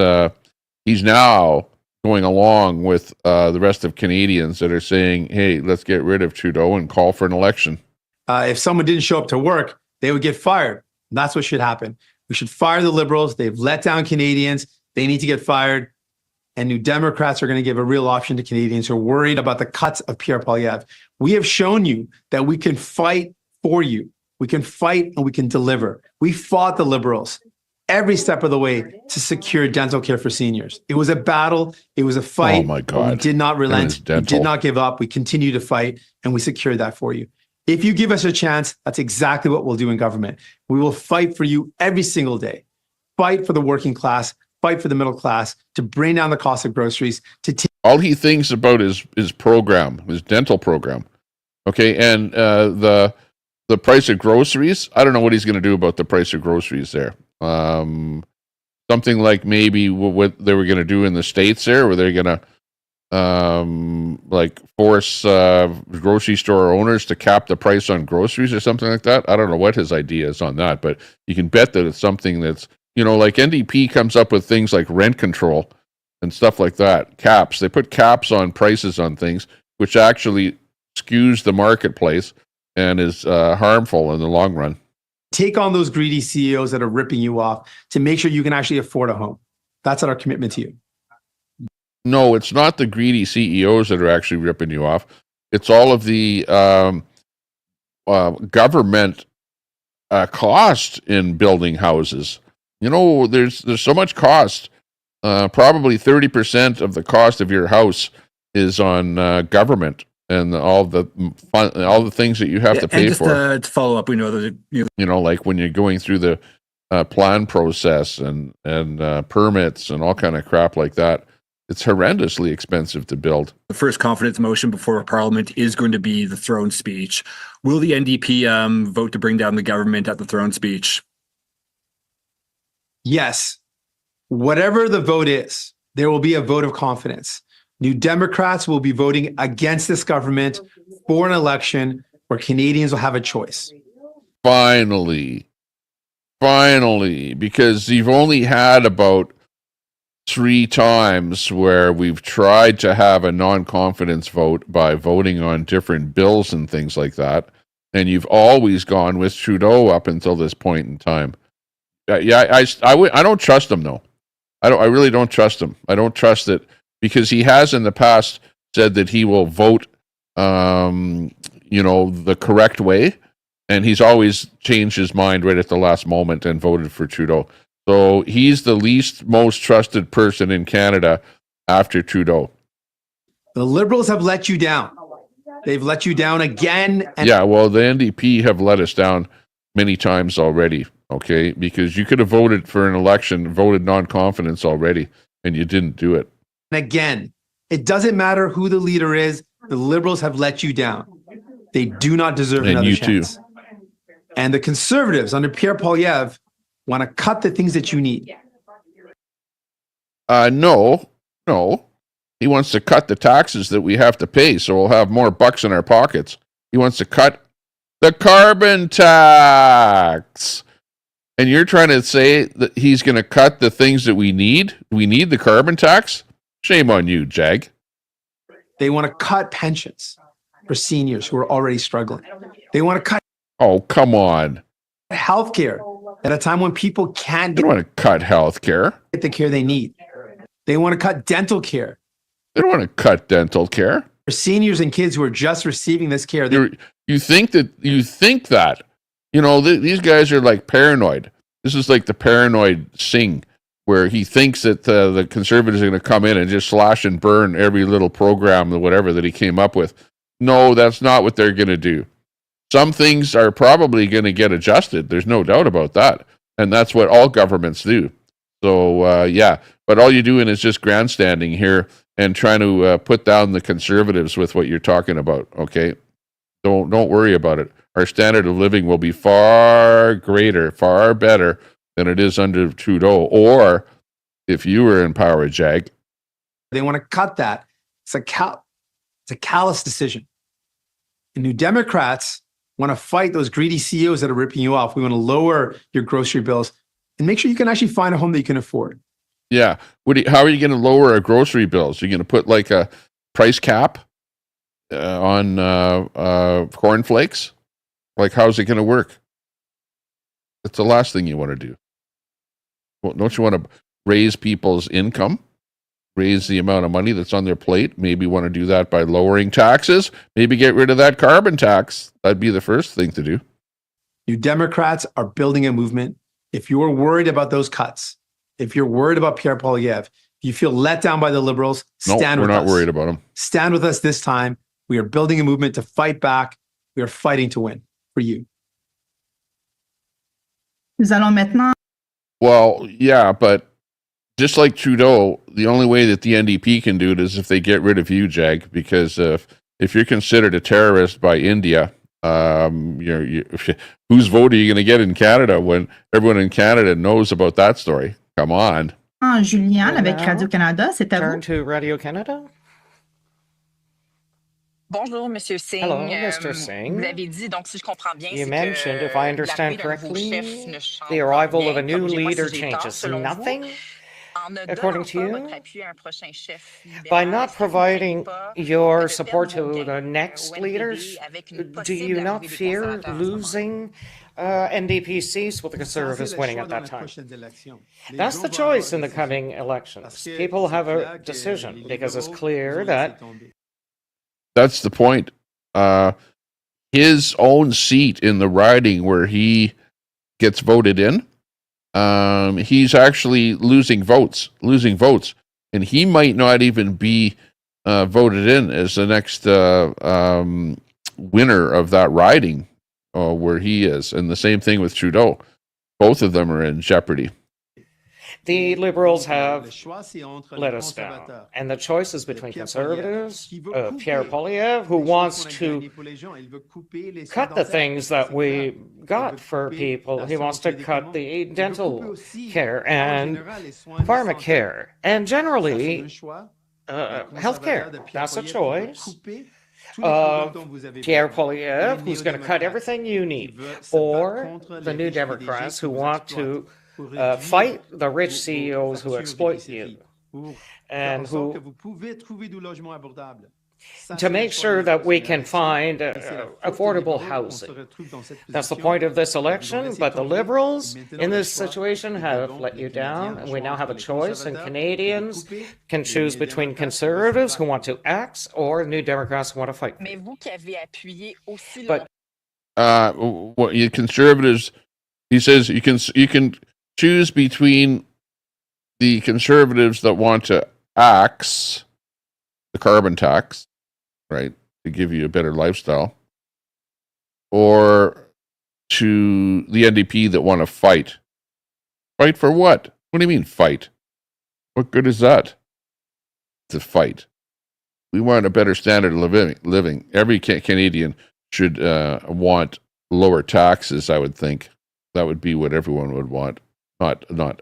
he's now going along with the rest of Canadians that are saying, hey, let's get rid of Trudeau and call for an election. If someone didn't show up to work, they would get fired. And that's what should happen. We should fire the Liberals. They've let down Canadians. They need to get fired. And New Democrats are going to give a real option to Canadians who are worried about the cuts of Pierre Poilievre. We have shown you that we can fight for you. We can fight and we can deliver. We fought the Liberals. every step of the way to secure dental care for seniors. It was a battle. It was a fight. Oh my but we God. did not relent. We dental. did not give up. We continue to fight, and we secured that for you. If you give us a chance, that's exactly what we'll do in government. We will fight for you every single day. Fight for the working class, fight for the middle class, to bring down the cost of groceries, to all he thinks about is his program, his dental program. Okay, and the price of groceries, I don't know what he's going to do about the price of groceries there. Something like maybe what they were going to do in the States there, where they're going to like force grocery store owners to cap the price on groceries or something like that. I don't know what his idea is on that, but you can bet that it's something that's, like NDP comes up with things like rent control and stuff like that. Caps. They put caps on prices on things, which actually skews the marketplace and is harmful in the long run. take on those greedy CEOs that are ripping you off to make sure you can actually afford a home. That's our commitment to you. No, it's not the greedy CEOs that are actually ripping you off. It's all of the government cost in building houses. You know, there's so much cost. Probably 30% of the cost of your house is on government and all the things that you have to pay for. To follow up, we know that you know, like when you're going through the plan process and permits and all kind of crap like that. It's horrendously expensive to build. The first confidence motion before Parliament is going to be the throne speech. Will the NDP vote to bring down the government at the throne speech? Yes. Whatever the vote is, there will be a vote of confidence. New Democrats will be voting against this government for an election where Canadians will have a choice. Finally, because you've only had about 3 times where we've tried to have a non-confidence vote by voting on different bills and things like that, and you've always gone with Trudeau up until this point in time. I don't trust him though. I really don't trust him. I don't trust it because he has in the past said that he will vote, the correct way, and he's always changed his mind right at the last moment and voted for Trudeau. So he's the least most trusted person in Canada after Trudeau. The Liberals have let you down. They've let you down again. Yeah, well, the NDP have let us down many times already, okay? Because you could have voted for an election, voted non-confidence already, and you didn't do it. And again, it doesn't matter who the leader is. The Liberals have let you down. They do not deserve another chance. Too. And the Conservatives under Pierre Poilievre want to cut the things that you need. No. He wants to cut the taxes that we have to pay, so we'll have more bucks in our pockets. He wants to cut the carbon tax. And you're trying to say that he's going to cut the things that we need? We need the carbon tax? Shame on you, Jag. They want to cut pensions for seniors who are already struggling. They want to cut. Oh, come on. Healthcare at a time when people can't get. They don't want to cut healthcare. Get the care they need. They want to cut dental care. They don't want to cut dental care. For seniors and kids who are just receiving this care. You think that. You know, these guys are like paranoid. This is like the paranoid Singh, where he thinks that the Conservatives are going to come in and just slash and burn every little program or whatever that he came up with. No, that's not what they're going to do. Some things are probably going to get adjusted. There's no doubt about that. And that's what all governments do. So, yeah. But all you're doing is just grandstanding here and trying to put down the Conservatives with what you're talking about, okay? Don't worry about it. Our standard of living will be far greater, far better than it is under Trudeau. Or if you were in power, Jag. They want to cut that. It's a callous decision. And New Democrats want to fight those greedy CEOs that are ripping you off. We want to lower your grocery bills and make sure you can actually find a home that you can afford. Yeah. How are you going to lower our grocery bills? You're going to put like a price cap on cornflakes? Like, how's it going to work? It's the last thing you want to do. Well, don't you want to raise people's income? Raise the amount of money that's on their plate? Maybe want to do that by lowering taxes? Maybe get rid of that carbon tax. That'd be the first thing to do. You Democrats are building a movement. If you're worried about those cuts, if you're worried about Pierre Poilievre, if you feel let down by the Liberals, stand with us. We're not worried about him. Stand with us this time. We are building a movement to fight back. We are fighting to win for you. Nous allons maintenant. Well, yeah, but just like Trudeau, the only way that the NDP can do it is if they get rid of you, Jag, because if you're considered a terrorist by India, whose vote are you going to get in Canada when everyone in Canada knows about that story? Come on. Julien avec Radio-Canada, c'est à Turn vous. to Radio-Canada. Bonjour, Monsieur Singh. Hello, Mr. Singh. Vous avez dit, donc, si je comprends bien, You c'est mentioned, que if I understand l'arrivée d'un nouveau correctly, chef ne change the arrival of a rien. new Corrigez-moi leader si j'ai tort, changes selon nothing. vous. En ne According donnant to pas you, votre appui à un prochain chef libéral, by not est-ce que vous ne providing craignez pas your de support perdre vos to the gains next au NPD leaders, avec une do possible you not arrivée des fear conservateurs en ce moment? losing NDP seats with the Conservatives winning at that time? That's the choice in the coming elections. People have a decision because it's clear that That's the point. His own seat in the riding where he gets voted in, he's actually losing votes, and he might not even be voted in as the next winner of that riding where he is. And the same thing with Trudeau. Both of them are in jeopardy. the Liberals have let us down. And the choice is between Conservatives, Pierre Poilievre, who wants to cut the things that we got for people. He wants to cut the dental care and pharmacare and generally healthcare. That's a choice. Pierre Poilievre, who's going to cut everything you need, or the New Democrats who want to fight the rich CEOs who exploit you, and who to make sure that we can find affordable housing. That's the point of this election, but the Liberals in this situation have let you down, and we now have a choice, and Canadians can choose between Conservatives who want to axe or New Democrats who want to fight. But what you Conservatives, he says you can choose between the Conservatives that want to axe the carbon tax, right, to give you a better lifestyle, or to the NDP that want to fight. Fight for what? What do you mean fight? What good is that? To fight. We want a better standard of living. Every Canadian should want lower taxes, I would think. That would be what everyone would want. Not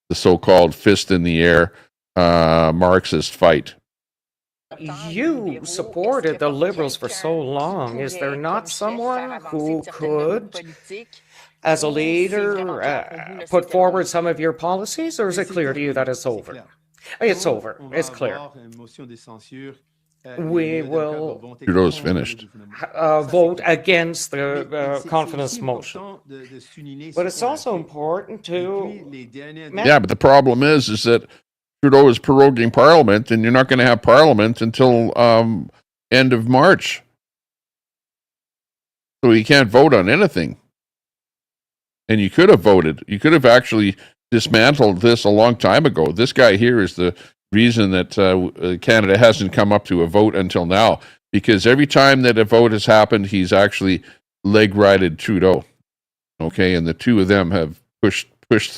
the so-called fist in the air Marxist fight. you supported the Liberals for so long. Is there not someone who could, as a leader, put forward some of your policies, or is it clear to you that it's over? It's over. It's clear. We will Trudeau's finished. Vote against the confidence motion. But it's also important to... Yeah, but the problem is that Trudeau is proroguing Parliament, and you're not going to have Parliament until end of March. So you can't vote on anything. And you could have voted. You could have actually dismantled this a long time ago. This guy here is the reason that Canada hasn't come up to a vote until now, because every time that a vote has happened, he's actually leg-righted Trudeau. Okay, and the two of them have pushed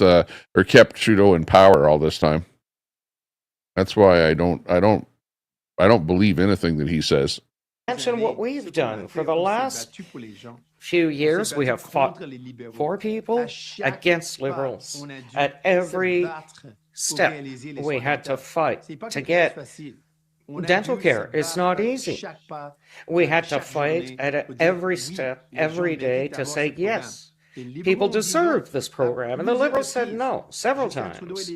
or kept Trudeau in power all this time. That's why I don't believe anything that he says. Mention what we've done for the last few years. We have fought for people against Liberals at every step. We had to fight to get dental care. It's not easy. We had to fight at every step, every day to say yes. People deserve this program, and the Liberals said no several times.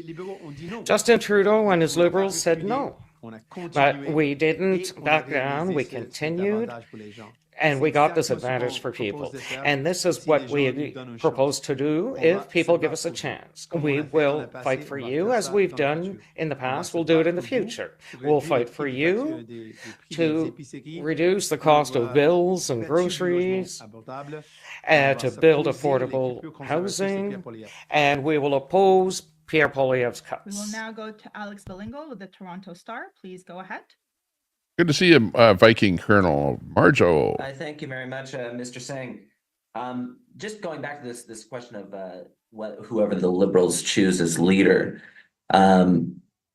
Justin Trudeau and his Liberals said no. But we didn't back down. We continued And we got this advantage for people. And this is what we propose to do if people give us a chance. We will fight for you as we've done in the past. We'll do it in the future. We'll fight for you to reduce the cost of bills and groceries, to build affordable housing, and we will oppose Pierre Poilievre's cuts. We will now go to Alex Belingo with the Toronto Star. Please go ahead. Good to see you, Viking Colonel Marjo. Thank you very much, Mr. Singh. Just going back to this question of whoever the Liberals choose as leader,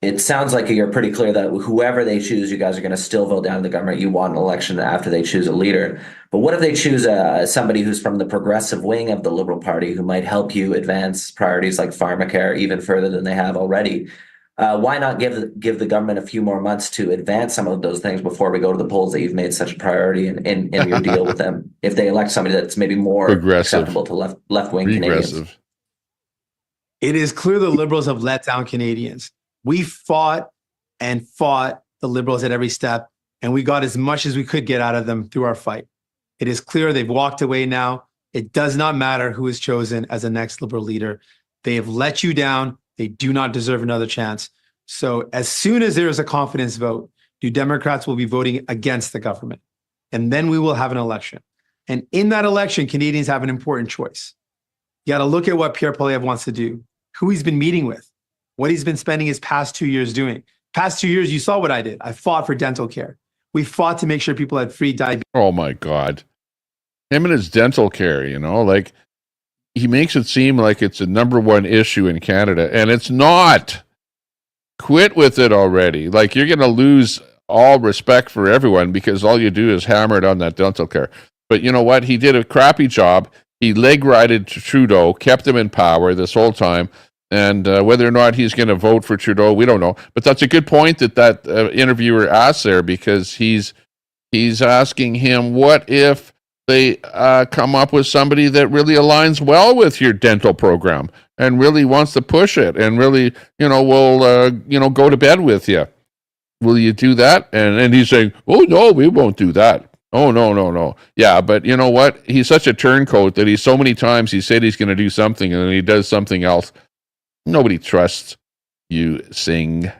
it sounds like you're pretty clear that whoever they choose, you guys are going to still vote down the government. You want an election after they choose a leader. But what if they choose somebody who's from the progressive wing of the Liberal Party who might help you advance priorities like pharmacare even further than they have already? Why not give the government a few more months to advance some of those things before we go to the polls that you've made such a priority in your deal with them? If they elect somebody that's maybe more acceptable to left-wing Canadians. It is clear the Liberals have let down Canadians. We fought and fought the Liberals at every step, and we got as much as we could get out of them through our fight. It is clear they've walked away now. It does not matter who is chosen as the next Liberal leader. They have let you down. They do not deserve another chance. So as soon as there is a confidence vote, New Democrats will be voting against the government. And then we will have an election. And in that election, Canadians have an important choice. You got to look at what Pierre Poilievre wants to do, who he's been meeting with, what he's been spending his past 2 years doing. Past 2 years, you saw what I did. I fought for dental care. We fought to make sure people had free diabetes. Oh my God. Him and his dental care, like he makes it seem like it's a #1 issue in Canada, and it's not. Quit with it already. Like, you're going to lose all respect for everyone because all you do is hammer it on that dental care. But you know what? He did a crappy job. He leg-righted Trudeau, kept him in power this whole time. And whether or not he's going to vote for Trudeau, we don't know. But that's a good point that interviewer asked there, because he's asking him, what if they come up with somebody that really aligns well with your dental program and really wants to push it and really, will, go to bed with you? Will you do that? And he's saying, oh, no, we won't do that. Oh, no. Yeah, but you know what? He's such a turncoat that so many times he said he's going to do something and then he does something else. Nobody trusts you, Singh.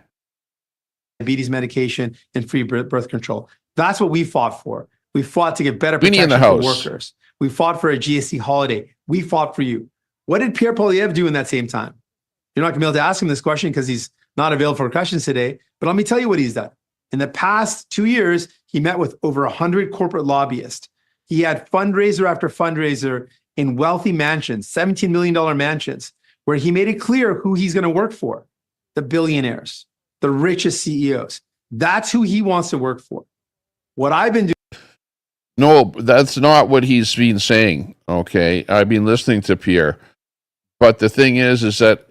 Diabetes medication and free birth control. That's what we fought for. We fought to get better Winnie protection in the for house. workers. We fought for a GST holiday. We fought for you. What did Pierre Poilievre do in that same time? You're not going to be able to ask him this question because he's not available for questions today. But let me tell you what he's done. In the past 2 years, he met with over 100 corporate lobbyists. He had fundraiser after fundraiser in wealthy mansions, $17 million mansions, where he made it clear who he's going to work for: the billionaires, the richest CEOs. That's who he wants to work for. What I've been doing. No, that's not what he's been saying. Okay, I've been listening to Pierre, but the thing is that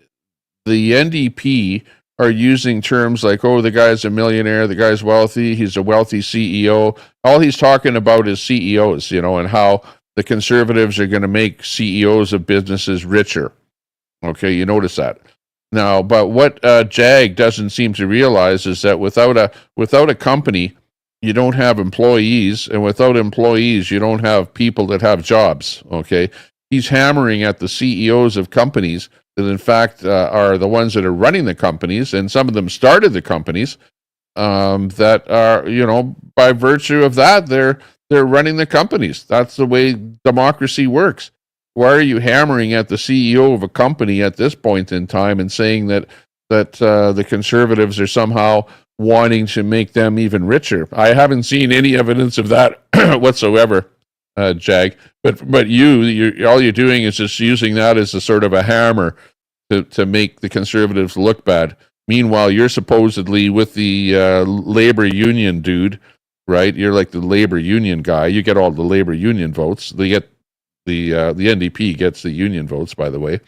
the NDP are using terms like, oh, the guy's a millionaire, the guy's wealthy, he's a wealthy CEO. All he's talking about is CEOs, and how the Conservatives are going to make CEOs of businesses richer. Okay, you notice that. Now, but what JAG doesn't seem to realize is that without a company, you don't have employees, and without employees, you don't have people that have jobs. Okay, he's hammering at the CEOs of companies that, in fact, are the ones that are running the companies, and some of them started the companies. That are, by virtue of that, they're running the companies. That's the way democracy works. Why are you hammering at the CEO of a company at this point in time and saying that the Conservatives are somehow wanting to make them even richer? I haven't seen any evidence of that whatsoever, Jag. But you all you're doing is just using that as a sort of a hammer to make the Conservatives look bad. Meanwhile, you're supposedly with the labor union dude, right? You're like the labor union guy. You get all the labor union votes. They get the NDP gets the union votes, by the way,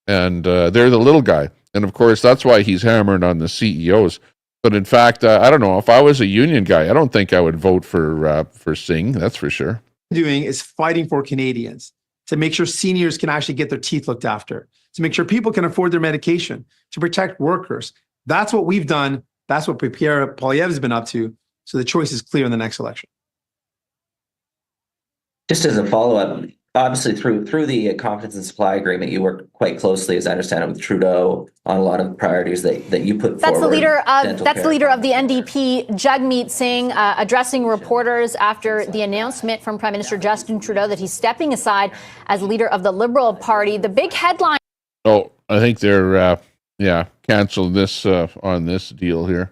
and they're the little guy. And of course, that's why he's hammering on the CEOs. But in fact, I don't know, if I was a union guy, I don't think I would vote for Singh. That's for sure. Doing is fighting for Canadians, to make sure seniors can actually get their teeth looked after, to make sure people can afford their medication, to protect workers. That's what we've done. That's what Pierre Poilievre has been up to. So the choice is clear in the next election. Just as a follow-up, obviously through the confidence and supply agreement, you work quite closely, as I understand it, with Trudeau on a lot of the priorities that you put That's forward. the leader of the NDP, Jagmeet Singh, addressing reporters after the announcement from Prime Minister Justin Trudeau that he's stepping aside as leader of the Liberal Party. The big headline. Oh, I think they're canceling this on this deal here.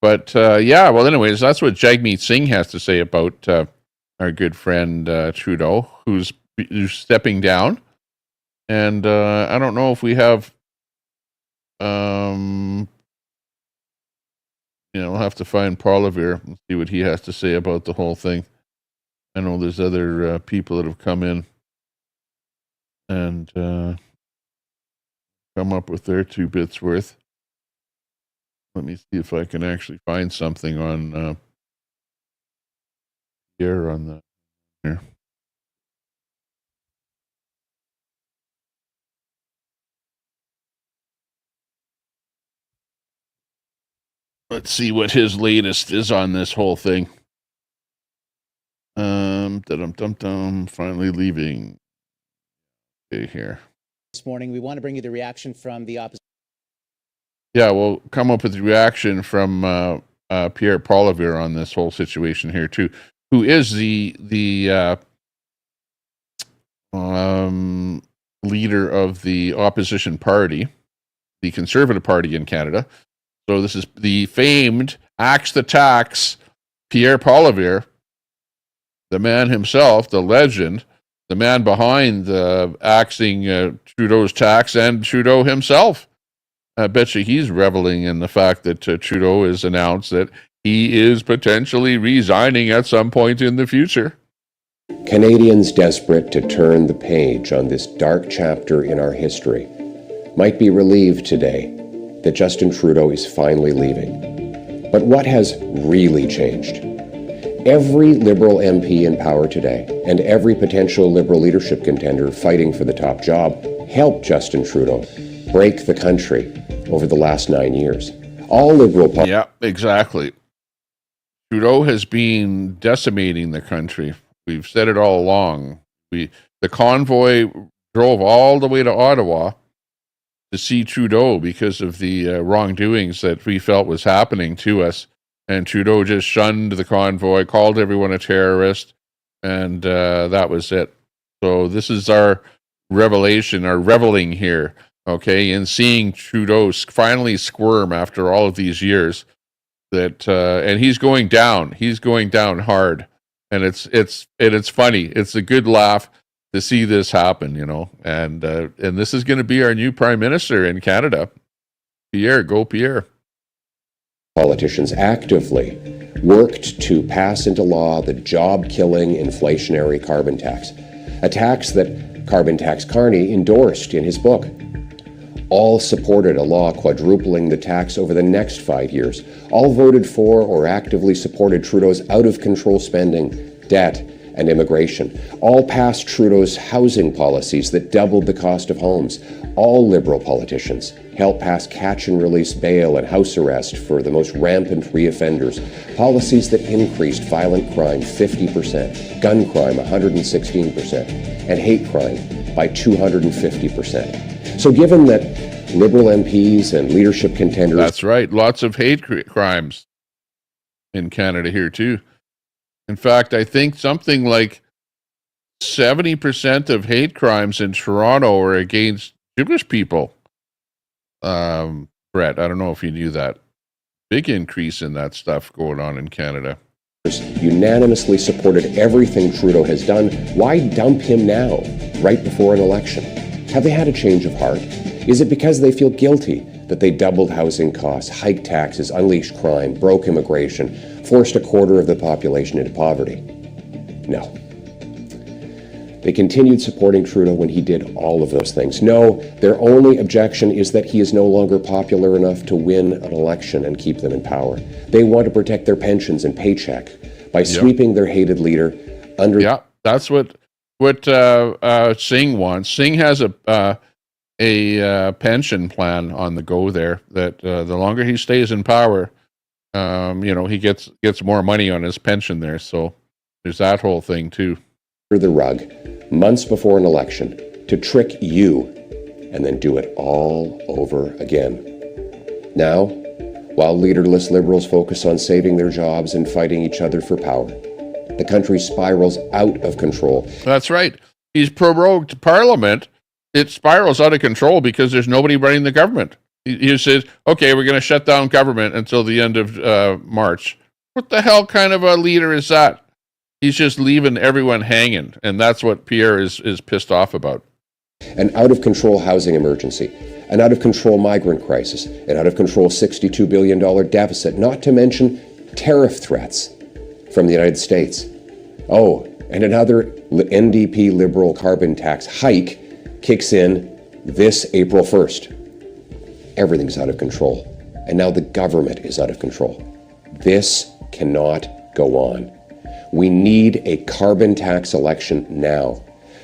But well, anyways, that's what Jagmeet Singh has to say about our good friend Trudeau, who's stepping down. And I don't know if we have, we'll have to find Prorogation and see what he has to say about the whole thing. I know there's other people that have come in and come up with their 2 bits worth. Let me see if I can actually find something on here on the here. Let's see what his latest is on this whole thing. Finally leaving. Okay, here. This morning, we want to bring you the reaction from the opposition. Yeah, we'll come up with the reaction from Pierre Poilievre on this whole situation here too, who is the leader of the opposition party, the Conservative Party in Canada. So this is the famed Axe the Tax Pierre Poilievre, the man himself, the legend, the man behind axing Trudeau's tax and Trudeau himself. I bet you he's reveling in the fact that Trudeau has announced that he is potentially resigning at some point in the future. Canadians desperate to turn the page on this dark chapter in our history might be relieved today that Justin Trudeau is finally leaving. But what has really changed? Every Liberal MP in power today and every potential Liberal leadership contender fighting for the top job helped Justin Trudeau break the country over the last 9 years. All Liberal... Yeah, exactly. Trudeau has been decimating the country. We've said it all along. The convoy drove all the way to Ottawa to see Trudeau because of the wrongdoings that we felt was happening to us. And Trudeau just shunned the convoy, called everyone a terrorist, and that was it. So this is our revelation, our reveling here, okay, in seeing Trudeau finally squirm after all of these years. That and he's going down hard, and it's funny. It's a good laugh to see this happen, and this is going to be our new prime minister in Canada. Pierre, go Pierre. Politicians actively worked to pass into law the job-killing inflationary carbon tax, a tax that Carbon Tax Carney endorsed in his book. All supported a law quadrupling the tax over the next 5 years. All voted for or actively supported Trudeau's out-of-control spending, debt, and immigration. All passed Trudeau's housing policies that doubled the cost of homes. All Liberal politicians helped pass catch-and-release bail and house arrest for the most rampant reoffenders, policies that increased violent crime 50%, gun crime 116%, and hate crime by 250%. So given that Liberal MPs and leadership contenders... That's right, lots of hate crimes in Canada here too. In fact, I think something like 70% of hate crimes in Toronto are against Jewish people. Brett, I don't know if you knew that. Big increase in that stuff going on in Canada. Unanimously supported everything Trudeau has done. Why dump him now, right before an election? Have they had a change of heart? Is it because they feel guilty that they doubled housing costs, hiked taxes, unleashed crime, broke immigration, forced a quarter of the population into poverty? No. They continued supporting Trudeau when he did all of those things. No, their only objection is that he is no longer popular enough to win an election and keep them in power. They want to protect their pensions and paycheck by sweeping their hated leader under... Yeah, that's what Singh wants. Singh has a pension plan on the go there that the longer he stays in power, he gets more money on his pension there. So there's that whole thing too. the rug months before an election to trick you and then do it all over again. Now, while leaderless Liberals focus on saving their jobs and fighting each other for power, the country spirals out of control. That's right. He's prorogued Parliament. It spirals out of control because there's nobody running the government. He says, okay, we're going to shut down government until the end of March. What the hell kind of a leader is that? He's just leaving everyone hanging, and that's what Pierre is pissed off about. An out-of-control housing emergency, an out-of-control migrant crisis, an out-of-control $62 billion deficit, not to mention tariff threats from the United States. Oh, and another NDP Liberal carbon tax hike kicks in this April 1st. Everything's out of control, and now the government is out of control. This cannot go on. We need a carbon tax election now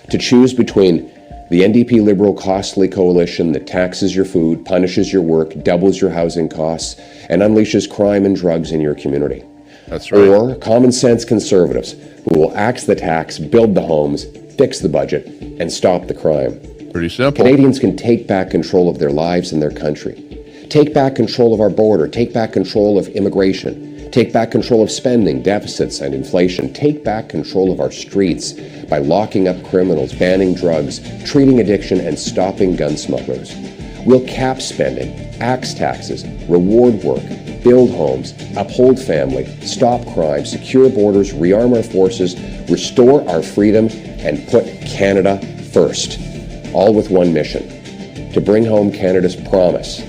to choose between the NDP Liberal costly coalition that taxes your food, punishes your work, doubles your housing costs, and unleashes crime and drugs in your community. That's right. Or common sense conservatives who will axe the tax, build the homes, fix the budget, and stop the crime. Pretty simple. Canadians can take back control of their lives and their country. Take back control of our border. Take back control of immigration. Take back control of spending, deficits, and inflation. Take back control of our streets by locking up criminals, banning drugs, treating addiction, and stopping gun smugglers. We'll cap spending, axe taxes, reward work, build homes, uphold family, stop crime, secure borders, rearm our forces, restore our freedom, and put Canada first. All with one mission: to bring home Canada's promise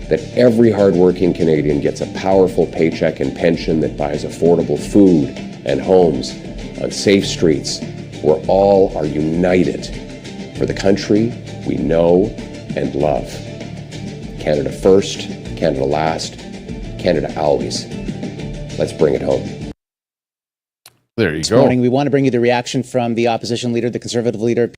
that every hardworking Canadian gets a powerful paycheck and pension that buys affordable food and homes on safe streets where all are united for the country we know and love. Canada first, Canada last, Canada always. Let's bring it home. There you This go. morning, we want to bring you the reaction from the opposition leader, the Conservative leader.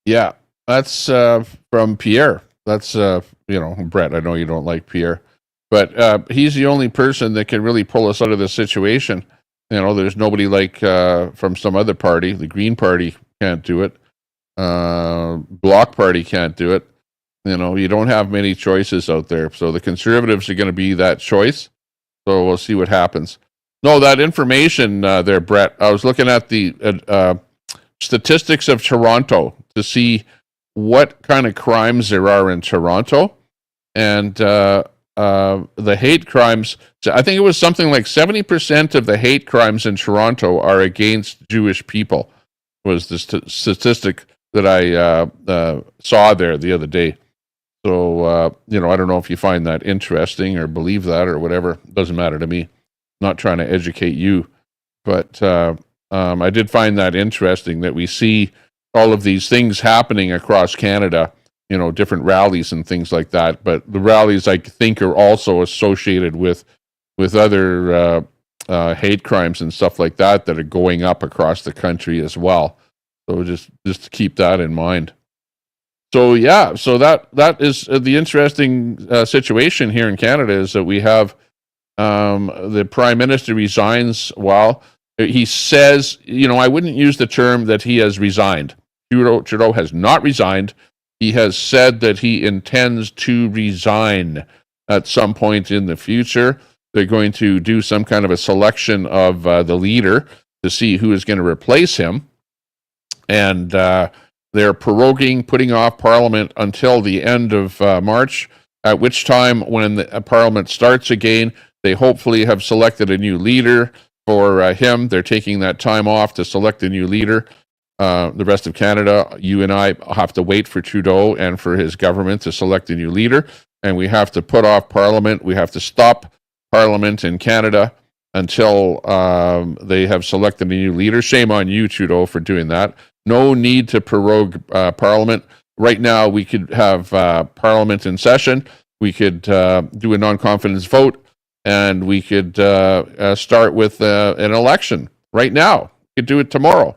Yeah, that's from Pierre. That's, Brett, I know you don't like Pierre, but he's the only person that can really pull us out of this situation. There's nobody like from some other party. The Green Party can't do it. Bloc Party can't do it. You don't have many choices out there. So the Conservatives are going to be that choice. So we'll see what happens. No, that information there, Brett, I was looking at the statistics of Toronto to see what kind of crimes there are in Toronto. And the hate crimes, I think it was something like 70% of the hate crimes in Toronto are against Jewish people, was the statistic that I saw there the other day. So, I don't know if you find that interesting or believe that or whatever. It doesn't matter to me. I'm not trying to educate you. But I did find that interesting that we see all of these things happening across Canada, different rallies and things like that. But the rallies, I think, are also associated with other hate crimes and stuff like that are going up across the country as well. So just to keep that in mind. So yeah, so that is the interesting situation here in Canada, is that we have the Prime Minister resigns while he says, I wouldn't use the term that he has resigned. Trudeau has not resigned. He has said that he intends to resign at some point in the future. They're going to do some kind of a selection of the leader to see who is going to replace him. And they're proroguing, putting off Parliament until the end of March, at which time, when the Parliament starts again, they hopefully have selected a new leader for him. They're taking that time off to select a new leader. The rest of Canada, you and I have to wait for Trudeau and for his government to select a new leader, and we have to put off Parliament. We have to stop Parliament in Canada until they have selected a new leader. Shame on you, Trudeau, for doing that. No need to prorogue Parliament. Right now, we could have Parliament in session. We could do a non-confidence vote, and we could start with an election right now. We could do it tomorrow.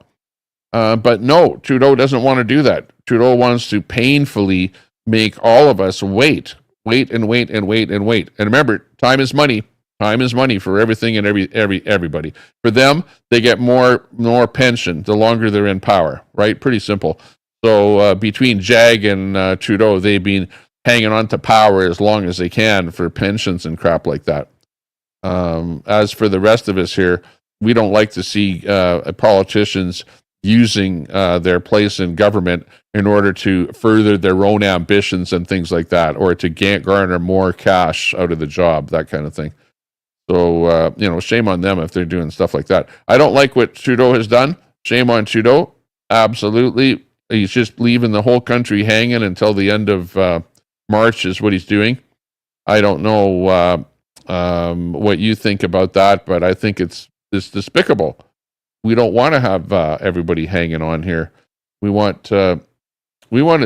But no, Trudeau doesn't want to do that. Trudeau wants to painfully make all of us wait. And remember, time is money. Time is money for everything and everybody. For them, they get more pension the longer they're in power, right? Pretty simple. So between Jag and Trudeau, they've been hanging on to power as long as they can for pensions and crap like that. As for the rest of us here, we don't like to see politicians using their place in government in order to further their own ambitions and things like that, or to garner more cash out of the job, that kind of thing. So, shame on them if they're doing stuff like that. I don't like what Trudeau has done. Shame on Trudeau. Absolutely. He's just leaving the whole country hanging until the end of March is what he's doing. I don't know what you think about that, but I think it's despicable. We don't want to have everybody hanging on here. We want to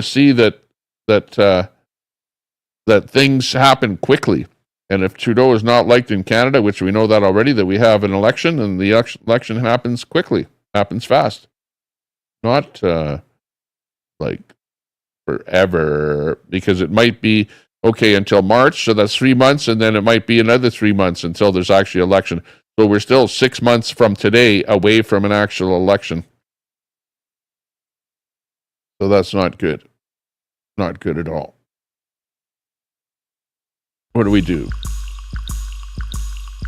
see that things happen quickly. And if Trudeau is not liked in Canada, which we know that already, that we have an election, and the election happens quickly, happens fast, not like forever, because it might be okay until March, so that's 3 months, and then it might be another 3 months until there's actually election. So we're still 6 months from today away from an actual election. So that's not good. Not good at all. What do we do?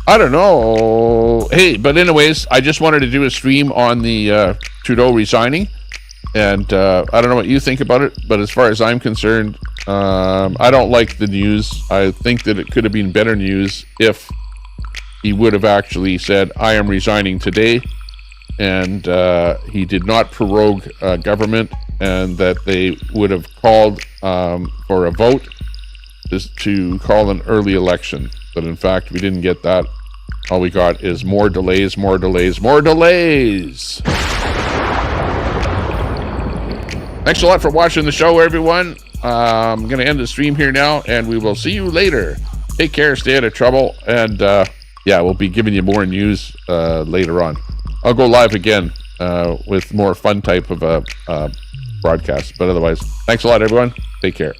I don't know. Hey, but anyways, I just wanted to do a stream on the Trudeau resigning. And I don't know what you think about it, but as far as I'm concerned, I don't like the news. I think that it could have been better news if he would have actually said, I am resigning today. And he did not prorogue government, and that they would have called for a vote to call an early election. But in fact, we didn't get that. All we got is more delays, more delays, more delays. Thanks a lot for watching the show, everyone. I'm going to end the stream here now, and we will see you later. Take care, stay out of trouble, and we'll be giving you more news later on. I'll go live again with more fun type of broadcast. But otherwise, thanks a lot, everyone. Take care.